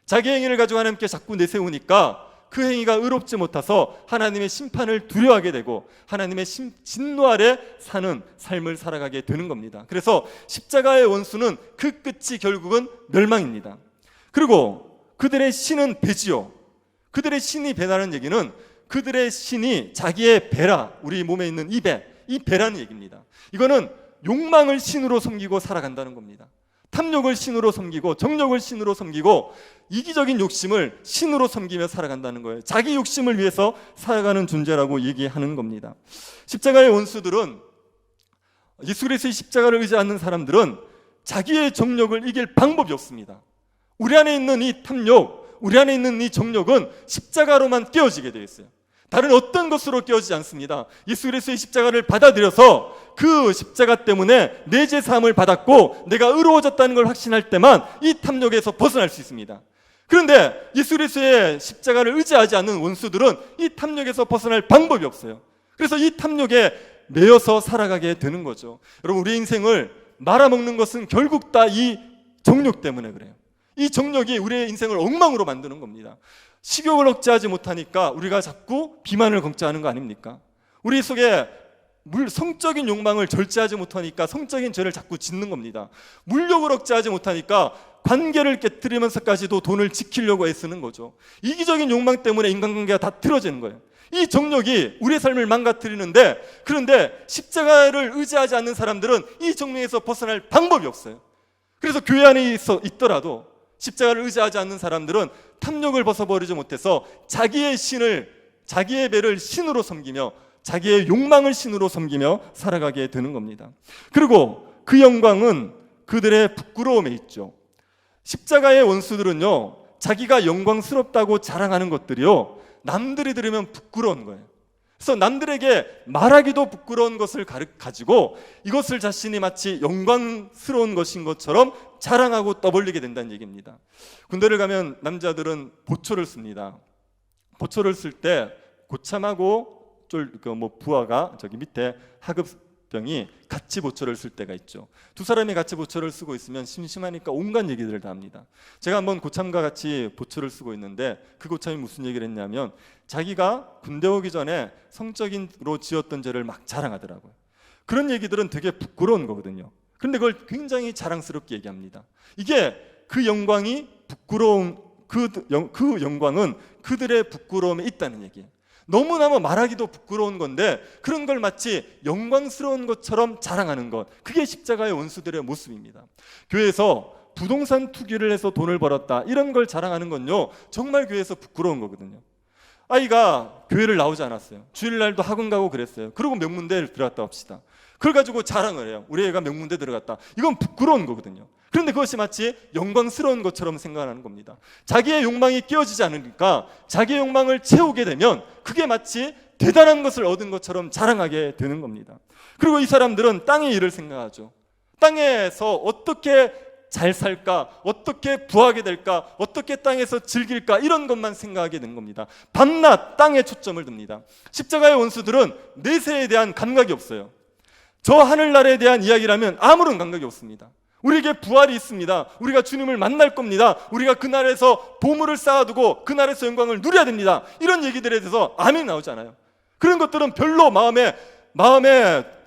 자기 행위를 가지고 하나님께 자꾸 내세우니까 그 행위가 의롭지 못해서 하나님의 심판을 두려워하게 되고 하나님의 진노 아래 사는 삶을 살아가게 되는 겁니다. 그래서 십자가의 원수는 그 끝이 결국은 멸망입니다. 그리고 그들의 신은 배지요. 그들의 신이 배라는 얘기는 그들의 신이 자기의 배라, 우리 몸에 있는 이 배라는 얘기입니다. 이거는 욕망을 신으로 섬기고 살아간다는 겁니다. 탐욕을 신으로 섬기고 정욕을 신으로 섬기고 이기적인 욕심을 신으로 섬기며 살아간다는 거예요. 자기 욕심을 위해서 살아가는 존재라고 얘기하는 겁니다. 십자가의 원수들은, 예수 그리스도의 십자가를 의지하는 사람들은 자기의 정욕을 이길 방법이 없습니다. 우리 안에 있는 이 탐욕, 우리 안에 있는 이 정욕은 십자가로만 깨어지게 되어 있어요. 다른 어떤 것으로 깨어지지 않습니다. 예수 그리스도의 십자가를 받아들여서 그 십자가 때문에 내 죄 사함을 받았고 내가 의로워졌다는 걸 확신할 때만 이 탐욕에서 벗어날 수 있습니다. 그런데 예수 그리스도의 십자가를 의지하지 않는 원수들은 이 탐욕에서 벗어날 방법이 없어요. 그래서 이 탐욕에 매여서 살아가게 되는 거죠. 여러분, 우리 인생을 말아먹는 것은 결국 다 이 정욕 때문에 그래요. 이 정욕이 우리의 인생을 엉망으로 만드는 겁니다. 식욕을 억제하지 못하니까 우리가 자꾸 비만을 걱정하는 거 아닙니까? 우리 속에 성적인 욕망을 절제하지 못하니까 성적인 죄를 자꾸 짓는 겁니다. 물욕을 억제하지 못하니까 관계를 깨뜨리면서까지도 돈을 지키려고 애쓰는 거죠. 이기적인 욕망 때문에 인간관계가 다 틀어지는 거예요. 이 정욕이 우리의 삶을 망가뜨리는데, 그런데 십자가를 의지하지 않는 사람들은 이 정욕에서 벗어날 방법이 없어요. 그래서 교회 안에 있더라도 십자가를 의지하지 않는 사람들은 탐욕을 벗어버리지 못해서 자기의 배를 신으로 섬기며 자기의 욕망을 신으로 섬기며 살아가게 되는 겁니다. 그리고 그 영광은 그들의 부끄러움에 있죠. 십자가의 원수들은요, 자기가 영광스럽다고 자랑하는 것들이요, 남들이 들으면 부끄러운 거예요. 그래서 남들에게 말하기도 부끄러운 것을 가지고 이것을 자신이 마치 영광스러운 것인 것처럼 자랑하고 떠벌리게 된다는 얘기입니다. 군대를 가면 남자들은 보초를 씁니다. 보초를 쓸 때 고참하고 부하가 저기 밑에 하급 병이 같이 보초를 쓸 때가 있죠. 두 사람이 같이 보초를 쓰고 있으면 심심하니까 온갖 얘기들을 다 합니다. 제가 한번 고참과 같이 보초를 쓰고 있는데 그 고참이 무슨 얘기를 했냐면 자기가 군대 오기 전에 성적인으로 지었던 죄를 막 자랑하더라고요. 그런 얘기들은 되게 부끄러운 거거든요. 그런데 그걸 굉장히 자랑스럽게 얘기합니다. 이게 그 영광이 부끄러운 그 영광은 그들의 부끄러움에 있다는 얘기예요. 너무나마 말하기도 부끄러운 건데 그런 걸 마치 영광스러운 것처럼 자랑하는 것, 그게 십자가의 원수들의 모습입니다. 교회에서 부동산 투기를 해서 돈을 벌었다 이런 걸 자랑하는 건요 정말 교회에서 부끄러운 거거든요. 아이가 교회를 나오지 않았어요. 주일날도 학원 가고 그랬어요. 그리고 명문대를 들어갔다 합시다. 그걸 가지고 자랑을 해요. 우리 애가 명문대 들어갔다. 이건 부끄러운 거거든요. 그런데 그것이 마치 영광스러운 것처럼 생각하는 겁니다. 자기의 욕망이 깨어지지 않으니까 자기의 욕망을 채우게 되면 그게 마치 대단한 것을 얻은 것처럼 자랑하게 되는 겁니다. 그리고 이 사람들은 땅의 일을 생각하죠. 땅에서 어떻게 잘 살까, 어떻게 부하게 될까, 어떻게 땅에서 즐길까, 이런 것만 생각하게 된 겁니다. 밤낮 땅에 초점을 둡니다. 십자가의 원수들은 내세에 대한 감각이 없어요. 저 하늘나라에 대한 이야기라면 아무런 감각이 없습니다. 우리에게 부활이 있습니다. 우리가 주님을 만날 겁니다. 우리가 그날에서 보물을 쌓아두고 그날에서 영광을 누려야 됩니다. 이런 얘기들에 대해서 아멘이 나오잖아요. 그런 것들은 별로 마음에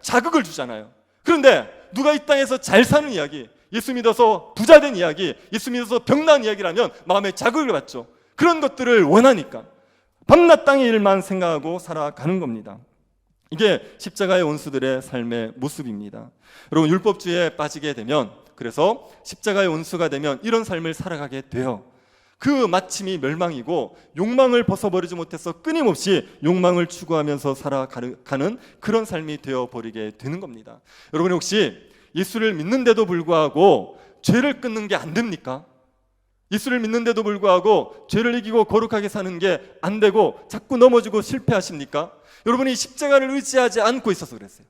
자극을 주잖아요. 그런데 누가 이 땅에서 잘 사는 이야기, 예수 믿어서 부자 된 이야기, 예수 믿어서 병 나은 이야기라면 마음에 자극을 받죠. 그런 것들을 원하니까 밤낮 땅의 일만 생각하고 살아가는 겁니다. 이게 십자가의 원수들의 삶의 모습입니다. 여러분, 율법주의에 빠지게 되면, 그래서 십자가의 원수가 되면 이런 삶을 살아가게 돼요. 그 마침이 멸망이고 욕망을 벗어버리지 못해서 끊임없이 욕망을 추구하면서 살아가는 그런 삶이 되어버리게 되는 겁니다. 여러분, 혹시 예수를 믿는데도 불구하고 죄를 끊는 게 안 됩니까? 예수를 믿는데도 불구하고 죄를 이기고 거룩하게 사는 게 안 되고 자꾸 넘어지고 실패하십니까? 여러분이 십자가를 의지하지 않고 있어서 그랬어요.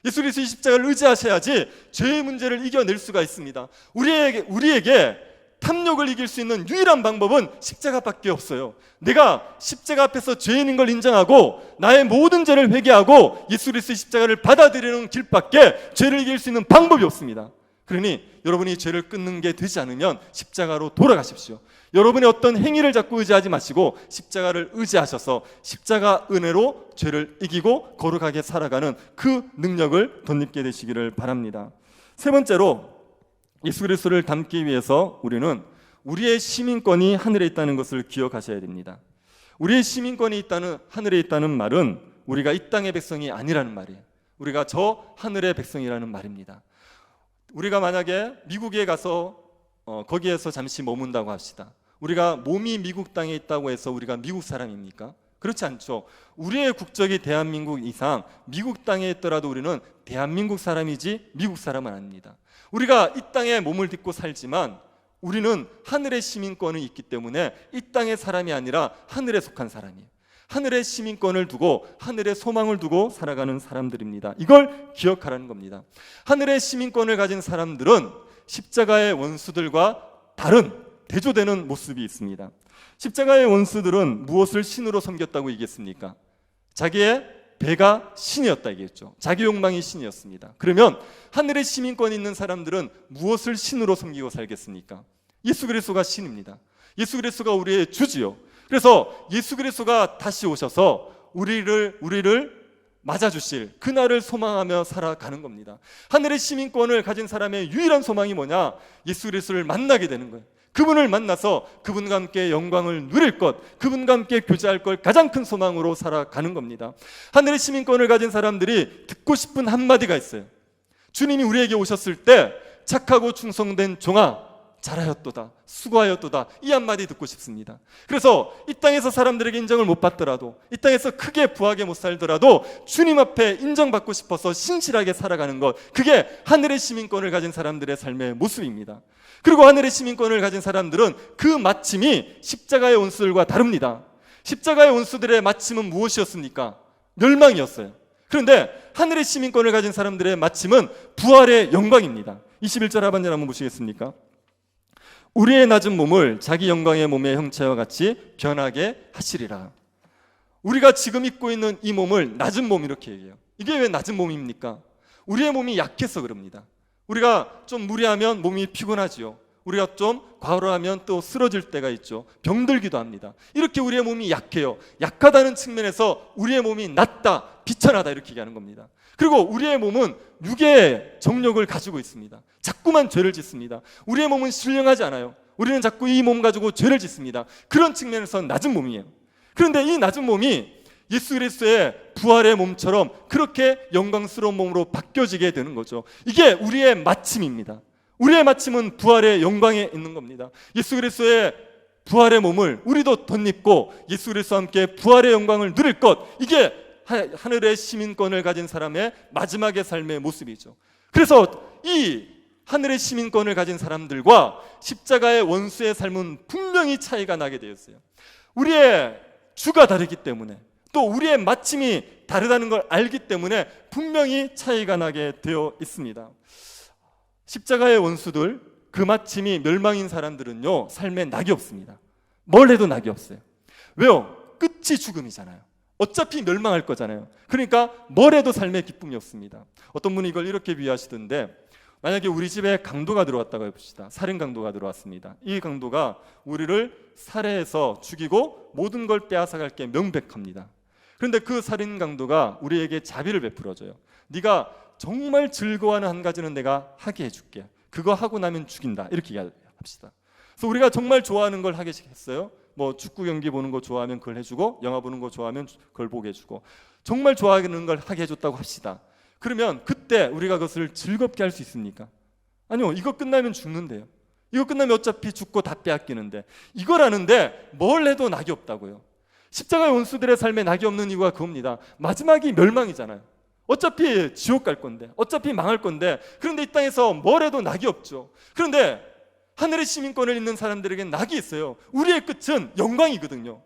예수 그리스도의 십자가를 의지하셔야지 죄의 문제를 이겨낼 수가 있습니다. 우리에게 탐욕을 이길 수 있는 유일한 방법은 십자가밖에 없어요. 내가 십자가 앞에서 죄인인 걸 인정하고 나의 모든 죄를 회개하고 예수 그리스도의 십자가를 받아들이는 길밖에 죄를 이길 수 있는 방법이 없습니다. 그러니 여러분이 죄를 끊는 게 되지 않으면 십자가로 돌아가십시오. 여러분의 어떤 행위를 자꾸 의지하지 마시고 십자가를 의지하셔서 십자가 은혜로 죄를 이기고 거룩하게 살아가는 그 능력을 덧입게 되시기를 바랍니다. 세 번째로, 예수 그리스도를 닮기 위해서 우리는 우리의 시민권이 하늘에 있다는 것을 기억하셔야 됩니다. 우리의 시민권이 하늘에 있다는 말은 우리가 이 땅의 백성이 아니라는 말이에요. 우리가 저 하늘의 백성이라는 말입니다. 우리가 만약에 미국에 가서 거기에서 잠시 머문다고 합시다. 우리가 몸이 미국 땅에 있다고 해서 우리가 미국 사람입니까? 그렇지 않죠. 우리의 국적이 대한민국 이상 미국 땅에 있더라도 우리는 대한민국 사람이지 미국 사람은 아닙니다. 우리가 이 땅에 몸을 딛고 살지만 우리는 하늘의 시민권이 있기 때문에 이 땅의 사람이 아니라 하늘에 속한 사람이에요. 하늘의 시민권을 두고 하늘의 소망을 두고 살아가는 사람들입니다. 이걸 기억하라는 겁니다. 하늘의 시민권을 가진 사람들은 십자가의 원수들과 다른 대조되는 모습이 있습니다. 십자가의 원수들은 무엇을 신으로 섬겼다고 얘기했습니까? 자기의 배가 신이었다 얘기했죠. 자기 욕망이 신이었습니다. 그러면 하늘의 시민권이 있는 사람들은 무엇을 신으로 섬기고 살겠습니까? 예수 그리스도가 신입니다. 예수 그리스도가 우리의 주지요. 그래서 예수 그리스도가 다시 오셔서 우리를 맞아주실 그날을 소망하며 살아가는 겁니다. 하늘의 시민권을 가진 사람의 유일한 소망이 뭐냐? 예수 그리스도를 만나게 되는 거예요. 그분을 만나서 그분과 함께 영광을 누릴 것, 그분과 함께 교제할 것, 가장 큰 소망으로 살아가는 겁니다. 하늘의 시민권을 가진 사람들이 듣고 싶은 한마디가 있어요. 주님이 우리에게 오셨을 때 착하고 충성된 종아 잘하였도다, 수고하였도다, 이 한마디 듣고 싶습니다. 그래서 이 땅에서 사람들에게 인정을 못 받더라도, 이 땅에서 크게 부하게 못 살더라도 주님 앞에 인정받고 싶어서 신실하게 살아가는 것, 그게 하늘의 시민권을 가진 사람들의 삶의 모습입니다. 그리고 하늘의 시민권을 가진 사람들은 그 마침이 십자가의 원수들과 다릅니다. 십자가의 원수들의 마침은 무엇이었습니까? 멸망이었어요. 그런데 하늘의 시민권을 가진 사람들의 마침은 부활의 영광입니다. 21절 하반절 한번 보시겠습니까? 우리의 낮은 몸을 자기 영광의 몸의 형체와 같이 변하게 하시리라. 우리가 지금 입고 있는 이 몸을 낮은 몸 이렇게 얘기해요. 이게 왜 낮은 몸입니까? 우리의 몸이 약해서 그럽니다. 우리가 좀 무리하면 몸이 피곤하지요. 우리가 좀 과로하면 또 쓰러질 때가 있죠. 병들기도 합니다. 이렇게 우리의 몸이 약해요. 약하다는 측면에서 우리의 몸이 낮다, 비천하다 이렇게 얘기하는 겁니다. 그리고 우리의 몸은 육의 정욕을 가지고 있습니다. 자꾸만 죄를 짓습니다. 우리의 몸은 신령하지 않아요. 우리는 자꾸 이 몸 가지고 죄를 짓습니다. 그런 측면에서 낮은 몸이에요. 그런데 이 낮은 몸이 예수 그리스도의 부활의 몸처럼 그렇게 영광스러운 몸으로 바뀌어지게 되는 거죠. 이게 우리의 마침입니다. 우리의 마침은 부활의 영광에 있는 겁니다. 예수 그리스도의 부활의 몸을 우리도 덧입고 예수 그리스도와 함께 부활의 영광을 누릴 것, 이게 하늘의 시민권을 가진 사람의 마지막의 삶의 모습이죠. 그래서 이 하늘의 시민권을 가진 사람들과 십자가의 원수의 삶은 분명히 차이가 나게 되었어요. 우리의 주가 다르기 때문에, 또 우리의 마침이 다르다는 걸 알기 때문에 분명히 차이가 나게 되어 있습니다. 십자가의 원수들, 그 마침이 멸망인 사람들은요, 삶에 낙이 없습니다. 뭘 해도 낙이 없어요. 왜요? 끝이 죽음이잖아요. 어차피 멸망할 거잖아요. 그러니까 뭘 해도 삶에 기쁨이 없습니다. 어떤 분이 이걸 이렇게 비유하시던데, 만약에 우리 집에 강도가 들어왔다고 해봅시다. 살인 강도가 들어왔습니다. 이 강도가 우리를 살해해서 죽이고 모든 걸 빼앗아갈 게 명백합니다. 그런데 그 살인 강도가 우리에게 자비를 베풀어줘요. 네가 정말 즐거워하는 한 가지는 내가 하게 해줄게. 그거 하고 나면 죽인다. 이렇게 합시다. 그래서 우리가 정말 좋아하는 걸 하게 했어요. 뭐 축구 경기 보는 거 좋아하면 그걸 해주고, 영화 보는 거 좋아하면 그걸 보게 해주고, 정말 좋아하는 걸 하게 해줬다고 합시다. 그러면 그때 우리가 그것을 즐겁게 할 수 있습니까? 아니요. 이거 끝나면 죽는데요. 이거 끝나면 어차피 죽고 다 빼앗기는데, 이걸 아는데 뭘 해도 낙이 없다고요. 십자가의 원수들의 삶에 낙이 없는 이유가 그겁니다. 마지막이 멸망이잖아요. 어차피 지옥 갈 건데, 어차피 망할 건데, 그런데 이 땅에서 뭘 해도 낙이 없죠. 그런데 하늘의 시민권을 있는 사람들에겐 낙이 있어요. 우리의 끝은 영광이거든요.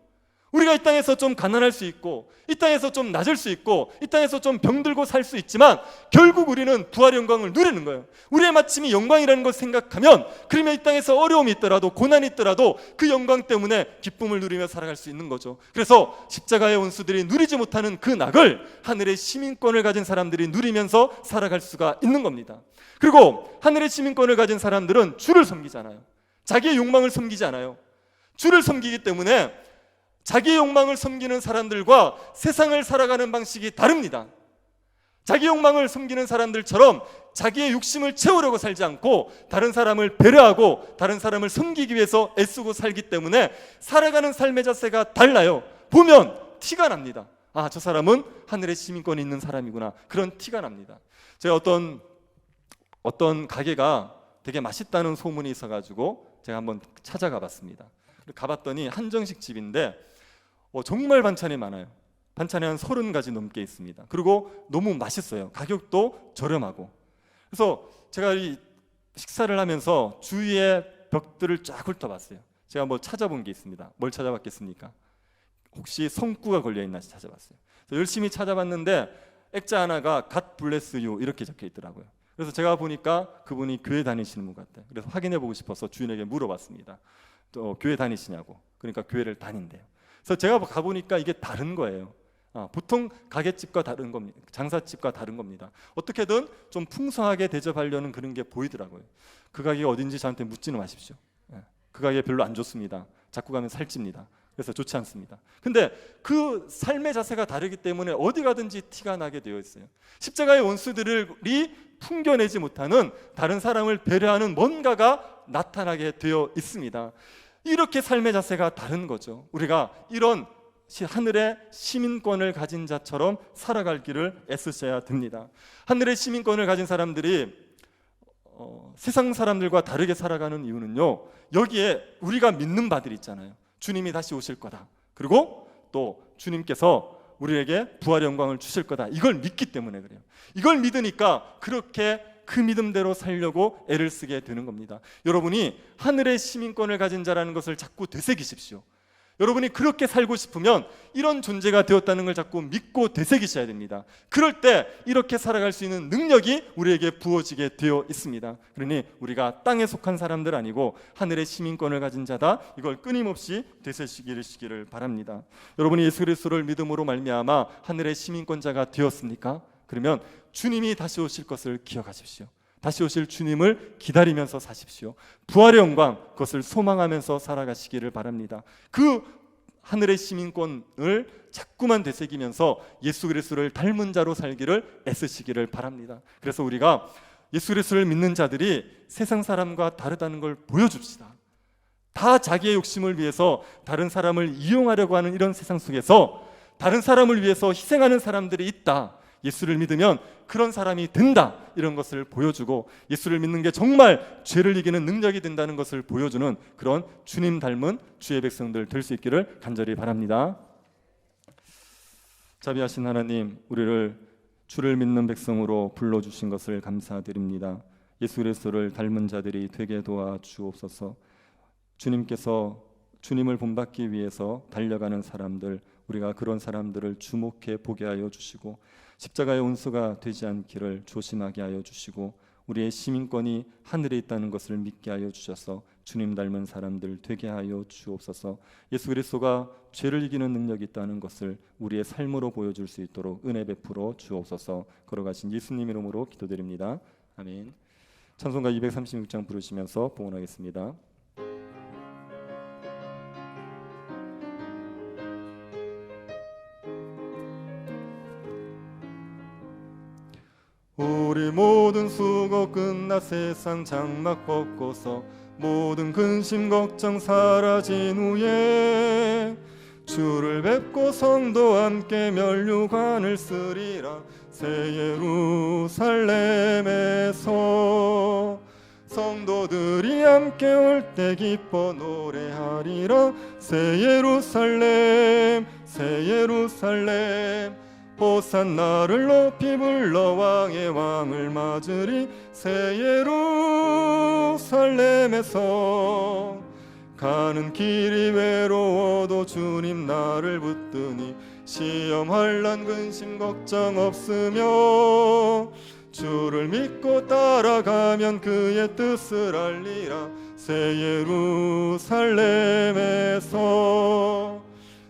우리가 이 땅에서 좀 가난할 수 있고, 이 땅에서 좀 낮을 수 있고, 이 땅에서 좀 병들고 살 수 있지만 결국 우리는 부활의 영광을 누리는 거예요. 우리의 마침이 영광이라는 걸 생각하면, 그러면 이 땅에서 어려움이 있더라도, 고난이 있더라도 그 영광 때문에 기쁨을 누리며 살아갈 수 있는 거죠. 그래서 십자가의 원수들이 누리지 못하는 그 낙을 하늘의 시민권을 가진 사람들이 누리면서 살아갈 수가 있는 겁니다. 그리고 하늘의 시민권을 가진 사람들은 주를 섬기잖아요. 자기의 욕망을 섬기지 않아요. 주를 섬기기 때문에 자기의 욕망을 섬기는 사람들과 세상을 살아가는 방식이 다릅니다. 자기 욕망을 섬기는 사람들처럼 자기의 욕심을 채우려고 살지 않고 다른 사람을 배려하고 다른 사람을 섬기기 위해서 애쓰고 살기 때문에 살아가는 삶의 자세가 달라요. 보면 티가 납니다. 아, 저 사람은 하늘의 시민권이 있는 사람이구나. 그런 티가 납니다. 제가 어떤 가게가 되게 맛있다는 소문이 있어가지고 제가 한번 찾아가 봤습니다. 가봤더니 한정식 집인데 정말 반찬이 많아요. 반찬이 한 30가지 넘게 있습니다. 그리고 너무 맛있어요. 가격도 저렴하고. 그래서 제가 이 식사를 하면서 주위의 벽들을 쫙 훑어봤어요. 제가 뭐 찾아본 게 있습니다. 뭘 찾아봤겠습니까? 혹시 성구가 걸려있나 찾아봤어요. 그래서 열심히 찾아봤는데 액자 하나가 God bless you 이렇게 적혀 있더라고요. 그래서 제가 보니까 그분이 교회 다니시는 분 같아요. 그래서 확인해 보고 싶어서 주인에게 물어봤습니다. 또 교회 다니시냐고. 그러니까 교회를 다닌대요. 그래서 제가 가보니까 이게 다른 거예요. 보통 가게집과 다른 겁니다. 장사집과 다른 겁니다. 어떻게든 좀 풍성하게 대접하려는 그런 게 보이더라고요. 그 가게가 어딘지 저한테 묻지는 마십시오. 그 가게 별로 안 좋습니다. 자꾸 가면 살찝니다. 그래서 좋지 않습니다. 근데 그 삶의 자세가 다르기 때문에 어디 가든지 티가 나게 되어 있어요. 십자가의 원수들이 풍겨내지 못하는 다른 사람을 배려하는 뭔가가 나타나게 되어 있습니다. 이렇게 삶의 자세가 다른 거죠. 우리가 이런 하늘의 시민권을 가진 자처럼 살아갈 길을 애쓰셔야 됩니다. 하늘의 시민권을 가진 사람들이 세상 사람들과 다르게 살아가는 이유는요, 여기에 우리가 믿는 바들 있잖아요. 주님이 다시 오실 거다. 그리고 또 주님께서 우리에게 부활의 영광을 주실 거다. 이걸 믿기 때문에 그래요. 이걸 믿으니까 그렇게 그 믿음대로 살려고 애를 쓰게 되는 겁니다. 여러분이 하늘의 시민권을 가진 자라는 것을 자꾸 되새기십시오. 여러분이 그렇게 살고 싶으면 이런 존재가 되었다는 걸 자꾸 믿고 되새기셔야 됩니다. 그럴 때 이렇게 살아갈 수 있는 능력이 우리에게 부어지게 되어 있습니다. 그러니 우리가 땅에 속한 사람들 아니고 하늘의 시민권을 가진 자다. 이걸 끊임없이 되새기시기를 바랍니다. 여러분이 예수 그리스도를 믿음으로 말미암아 하늘의 시민권자가 되었습니까? 그러면 주님이 다시 오실 것을 기억하십시오. 다시 오실 주님을 기다리면서 사십시오. 부활의 영광, 그것을 소망하면서 살아가시기를 바랍니다. 그 하늘의 시민권을 자꾸만 되새기면서 예수 그리스도를 닮은 자로 살기를 애쓰시기를 바랍니다. 그래서 우리가 예수 그리스도를 믿는 자들이 세상 사람과 다르다는 걸 보여줍시다. 다 자기의 욕심을 위해서 다른 사람을 이용하려고 하는 이런 세상 속에서 다른 사람을 위해서 희생하는 사람들이 있다. 예수를 믿으면 그런 사람이 된다. 이런 것을 보여주고 예수를 믿는 게 정말 죄를 이기는 능력이 된다는 것을 보여주는 그런 주님 닮은 주의 백성들 될 수 있기를 간절히 바랍니다. 자비하신 하나님, 우리를 주를 믿는 백성으로 불러주신 것을 감사드립니다. 예수 그리스도를 닮은 자들이 되게 도와주옵소서. 주님께서 주님을 본받기 위해서 달려가는 사람들, 우리가 그런 사람들을 주목해 보게 하여 주시고 십자가의 온수가 되지 않기를 조심하게 하여 주시고 우리의 시민권이 하늘에 있다는 것을 믿게 하여 주셔서 주님 닮은 사람들 되게 하여 주옵소서. 예수 그리스도가 죄를 이기는 능력이 있다는 것을 우리의 삶으로 보여줄 수 있도록 은혜 베풀어 주옵소서. 걸어가신 예수님 이름으로 기도드립니다. 아멘. 찬송가 236장 부르시면서 봉헌하겠습니다. 우리 모든 수고 끝나 세상 장막 벗고서 모든 근심 걱정 사라진 후에 주를 뵙고 성도 함께 면류관을 쓰리라. 새 예루살렘에서 성도들이 함께 올 때 기뻐 노래하리라. 새 예루살렘 새 예루살렘 호산나를 높이 불러 왕의 왕을 맞으리. 새 예루살렘에서 가는 길이 외로워도 주님 나를 붙드니 시험 환난 근심 걱정 없으며 주를 믿고 따라가면 그의 뜻을 알리라. 새 예루살렘에서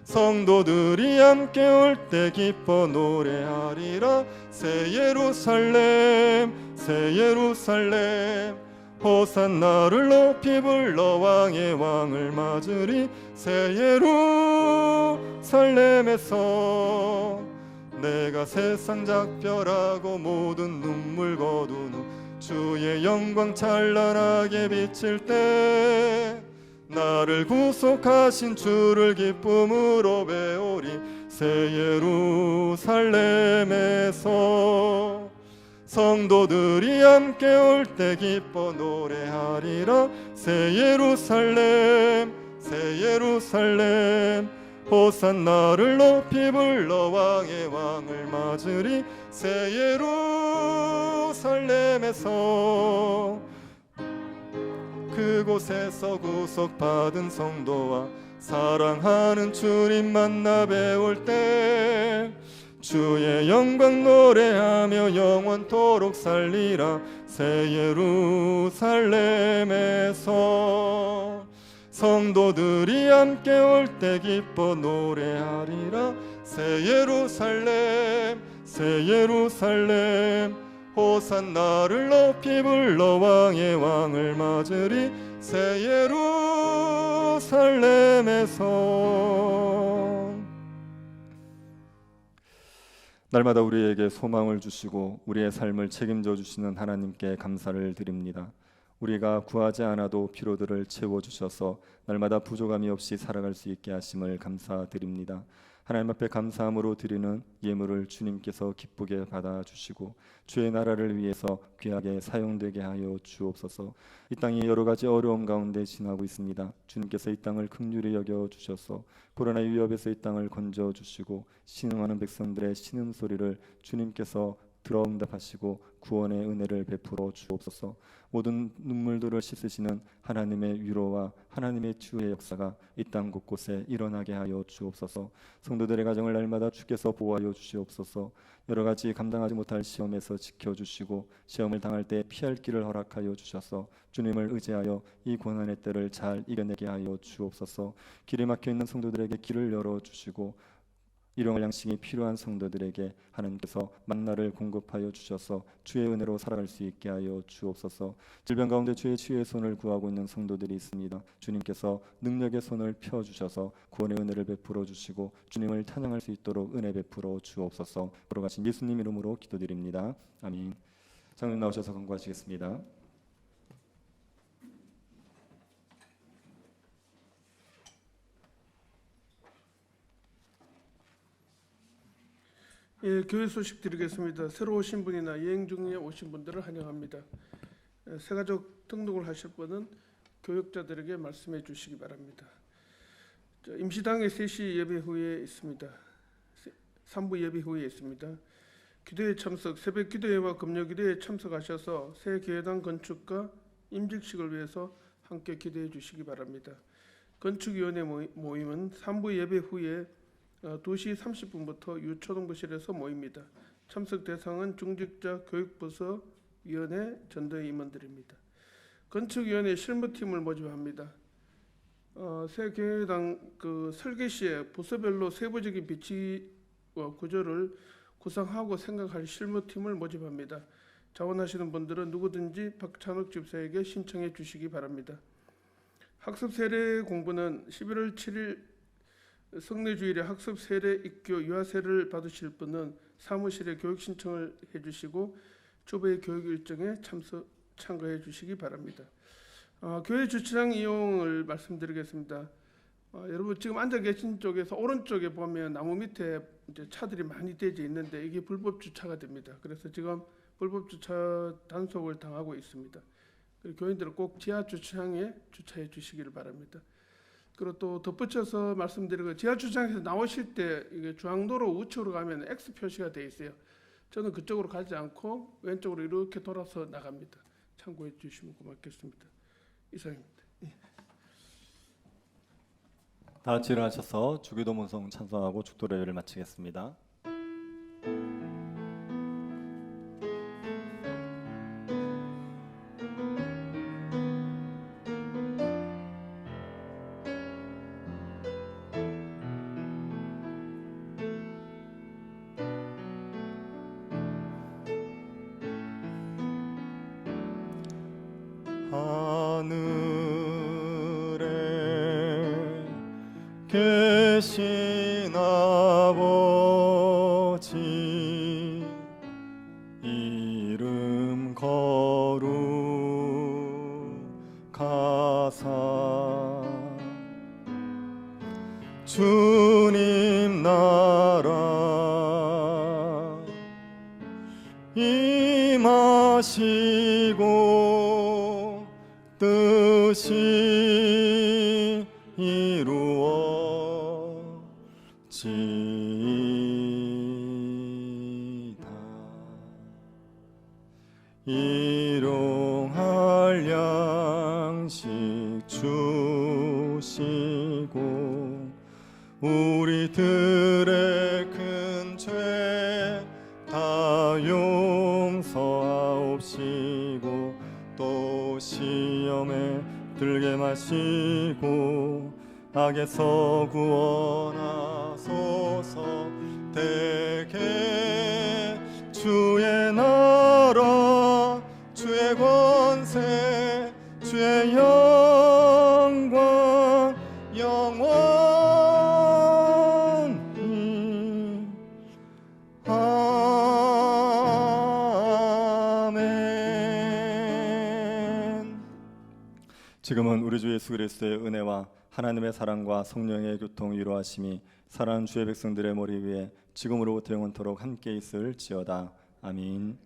성도들이 함께 올 때 기뻐 노래하리라. 새 예루살렘 새 예루살렘 호산나를 높이 불러 왕의 왕을 맞으리. 새 예루살렘에서 내가 세상 작별하고 모든 눈물 거둔 후 주의 영광 찬란하게 비칠 때 나를 구속하신 주를 기쁨으로 배우리. 새 예루살렘에서 성도들이 함께 올 때 기뻐 노래하리라. 새 예루살렘 새 예루살렘 호산나를 높이 불러 왕의 왕을 맞으리. 새 예루살렘에서 그곳에서 구속받은 성도와 사랑하는 주님 만나 배울 때 주의 영광 노래하며 영원토록 살리라. 새 예루살렘에서 성도들이 함께 올 때 기뻐 노래하리라. 새 예루살렘 새 예루살렘 호산나를 높이 불러 왕의 왕을 맞으리. 새 예루살렘에서 날마다 우리에게 소망을 주시고 우리의 삶을 책임져 주시는 하나님께 감사를 드립니다. 우리가 구하지 않아도 피로들을 채워주셔서 날마다 부족함이 없이 살아갈 수 있게 하심을 감사드립니다. 하나님 앞에 감사함으로 드리는 예물을 주님께서 기쁘게 받아주시고 주의 나라를 위해서 귀하게 사용되게 하여 주옵소서. 이 땅이 여러 가지 어려움 가운데 지나고 있습니다. 주님께서 이 땅을 긍휼히 여겨주셔서 코로나 위협에서 이 땅을 건져주시고 신음하는 백성들의 신음소리를 주님께서 들어 응답하시고 구원의 은혜를 베풀어 주옵소서. 모든 눈물들을 씻으시는 하나님의 위로와 하나님의 치유의 역사가 이 땅 곳곳에 일어나게 하여 주옵소서. 성도들의 가정을 날마다 주께서 보호하여 주시옵소서. 여러 가지 감당하지 못할 시험에서 지켜주시고 시험을 당할 때 피할 길을 허락하여 주셔서 주님을 의지하여 이 고난의 때를 잘 이겨내게 하여 주옵소서. 길이 막혀 있는 성도들에게 길을 열어주시고 일용할 양식이 필요한 성도들에게 하나님께서 만나를 공급하여 주셔서 주의 은혜로 살아갈 수 있게 하여 주옵소서. 질병 가운데 주의 치유의 손을 구하고 있는 성도들이 있습니다. 주님께서 능력의 손을 펴 주셔서 구원의 은혜를 베풀어 주시고 주님을 찬양할 수 있도록 은혜 베풀어 주옵소서. 걸어가신 예수님 이름으로 기도드립니다. 아멘. 장로님 나오셔서 권고하시겠습니다. 예, 교회 소식 드리겠습니다. 새로 오신 분이나 여행 중에 오신 분들을 환영합니다. 새가족 등록을 하실 분은 교역자들에게 말씀해 주시기 바랍니다. 임시당회 3시 예배 후에 있습니다. 3부 예배 후에 있습니다. 기도회 참석, 새벽 기도회와 금요 기도회에 참석하셔서 새 교회당 건축과 임직식을 위해서 함께 기도해 주시기 바랍니다. 건축위원회 모임은 3부 예배 후에 2시 30분부터 유초동부실에서 모입니다. 참석 대상은 중직자 교육부서 위원회 전도회 임원들입니다. 건축위원회 실무팀을 모집합니다. 새 교회당 설계 시에 부서별로 세부적인 비치와 구조를 구상하고 생각할 실무팀을 모집합니다. 자원하시는 분들은 누구든지 박찬욱 집사에게 신청해 주시기 바랍니다. 학습 세례 공부는 11월 7일 성례주일에 학습 세례 입교 유아 세례를 받으실 분은 사무실에 교육 신청을 해주시고 주보의 교육 일정에 참가해 주시기 바랍니다. 교회 주차장 이용을 말씀드리겠습니다. 여러분 지금 앉아 계신 쪽에서 오른쪽에 보면 나무 밑에 이제 차들이 많이 대져 있는데 이게 불법 주차가 됩니다. 그래서 지금 불법 주차 단속을 당하고 있습니다. 교인들은 꼭 지하 주차장에 주차해 주시기를 바랍니다. 그리고 또 덧붙여서 말씀드리고 지하 주차장에서 나오실 때 이게 중앙도로 우측으로 가면 X 표시가 되어 있어요. 저는 그쪽으로 가지 않고 왼쪽으로 이렇게 돌아서 나갑니다. 참고해 주시면 고맙겠습니다. 이상입니다. 다 같이 일어나셔서 주기도 문성 찬송하고 축도 예배를 마치겠습니다. 하늘에 계신 아버지 이름 거룩하사 주님 나라 임하시고 뜻이 이루어지이다. 일용할 양식 주시고 우리들의 큰 죄 다 용서하옵시고 또 시험에 들게 마시고 악에서 구원하소서. 대개 주의 나라 주의 권세 주의 영광 영원히 아멘. 지금은 우리 주 예수 그리스도의 은혜와 하나님의 사랑과 성령의 교통 위로하심이 사랑하는 주의 백성들의 머리 위에 지금으로부터 영원토록 함께 있을지어다. 아멘.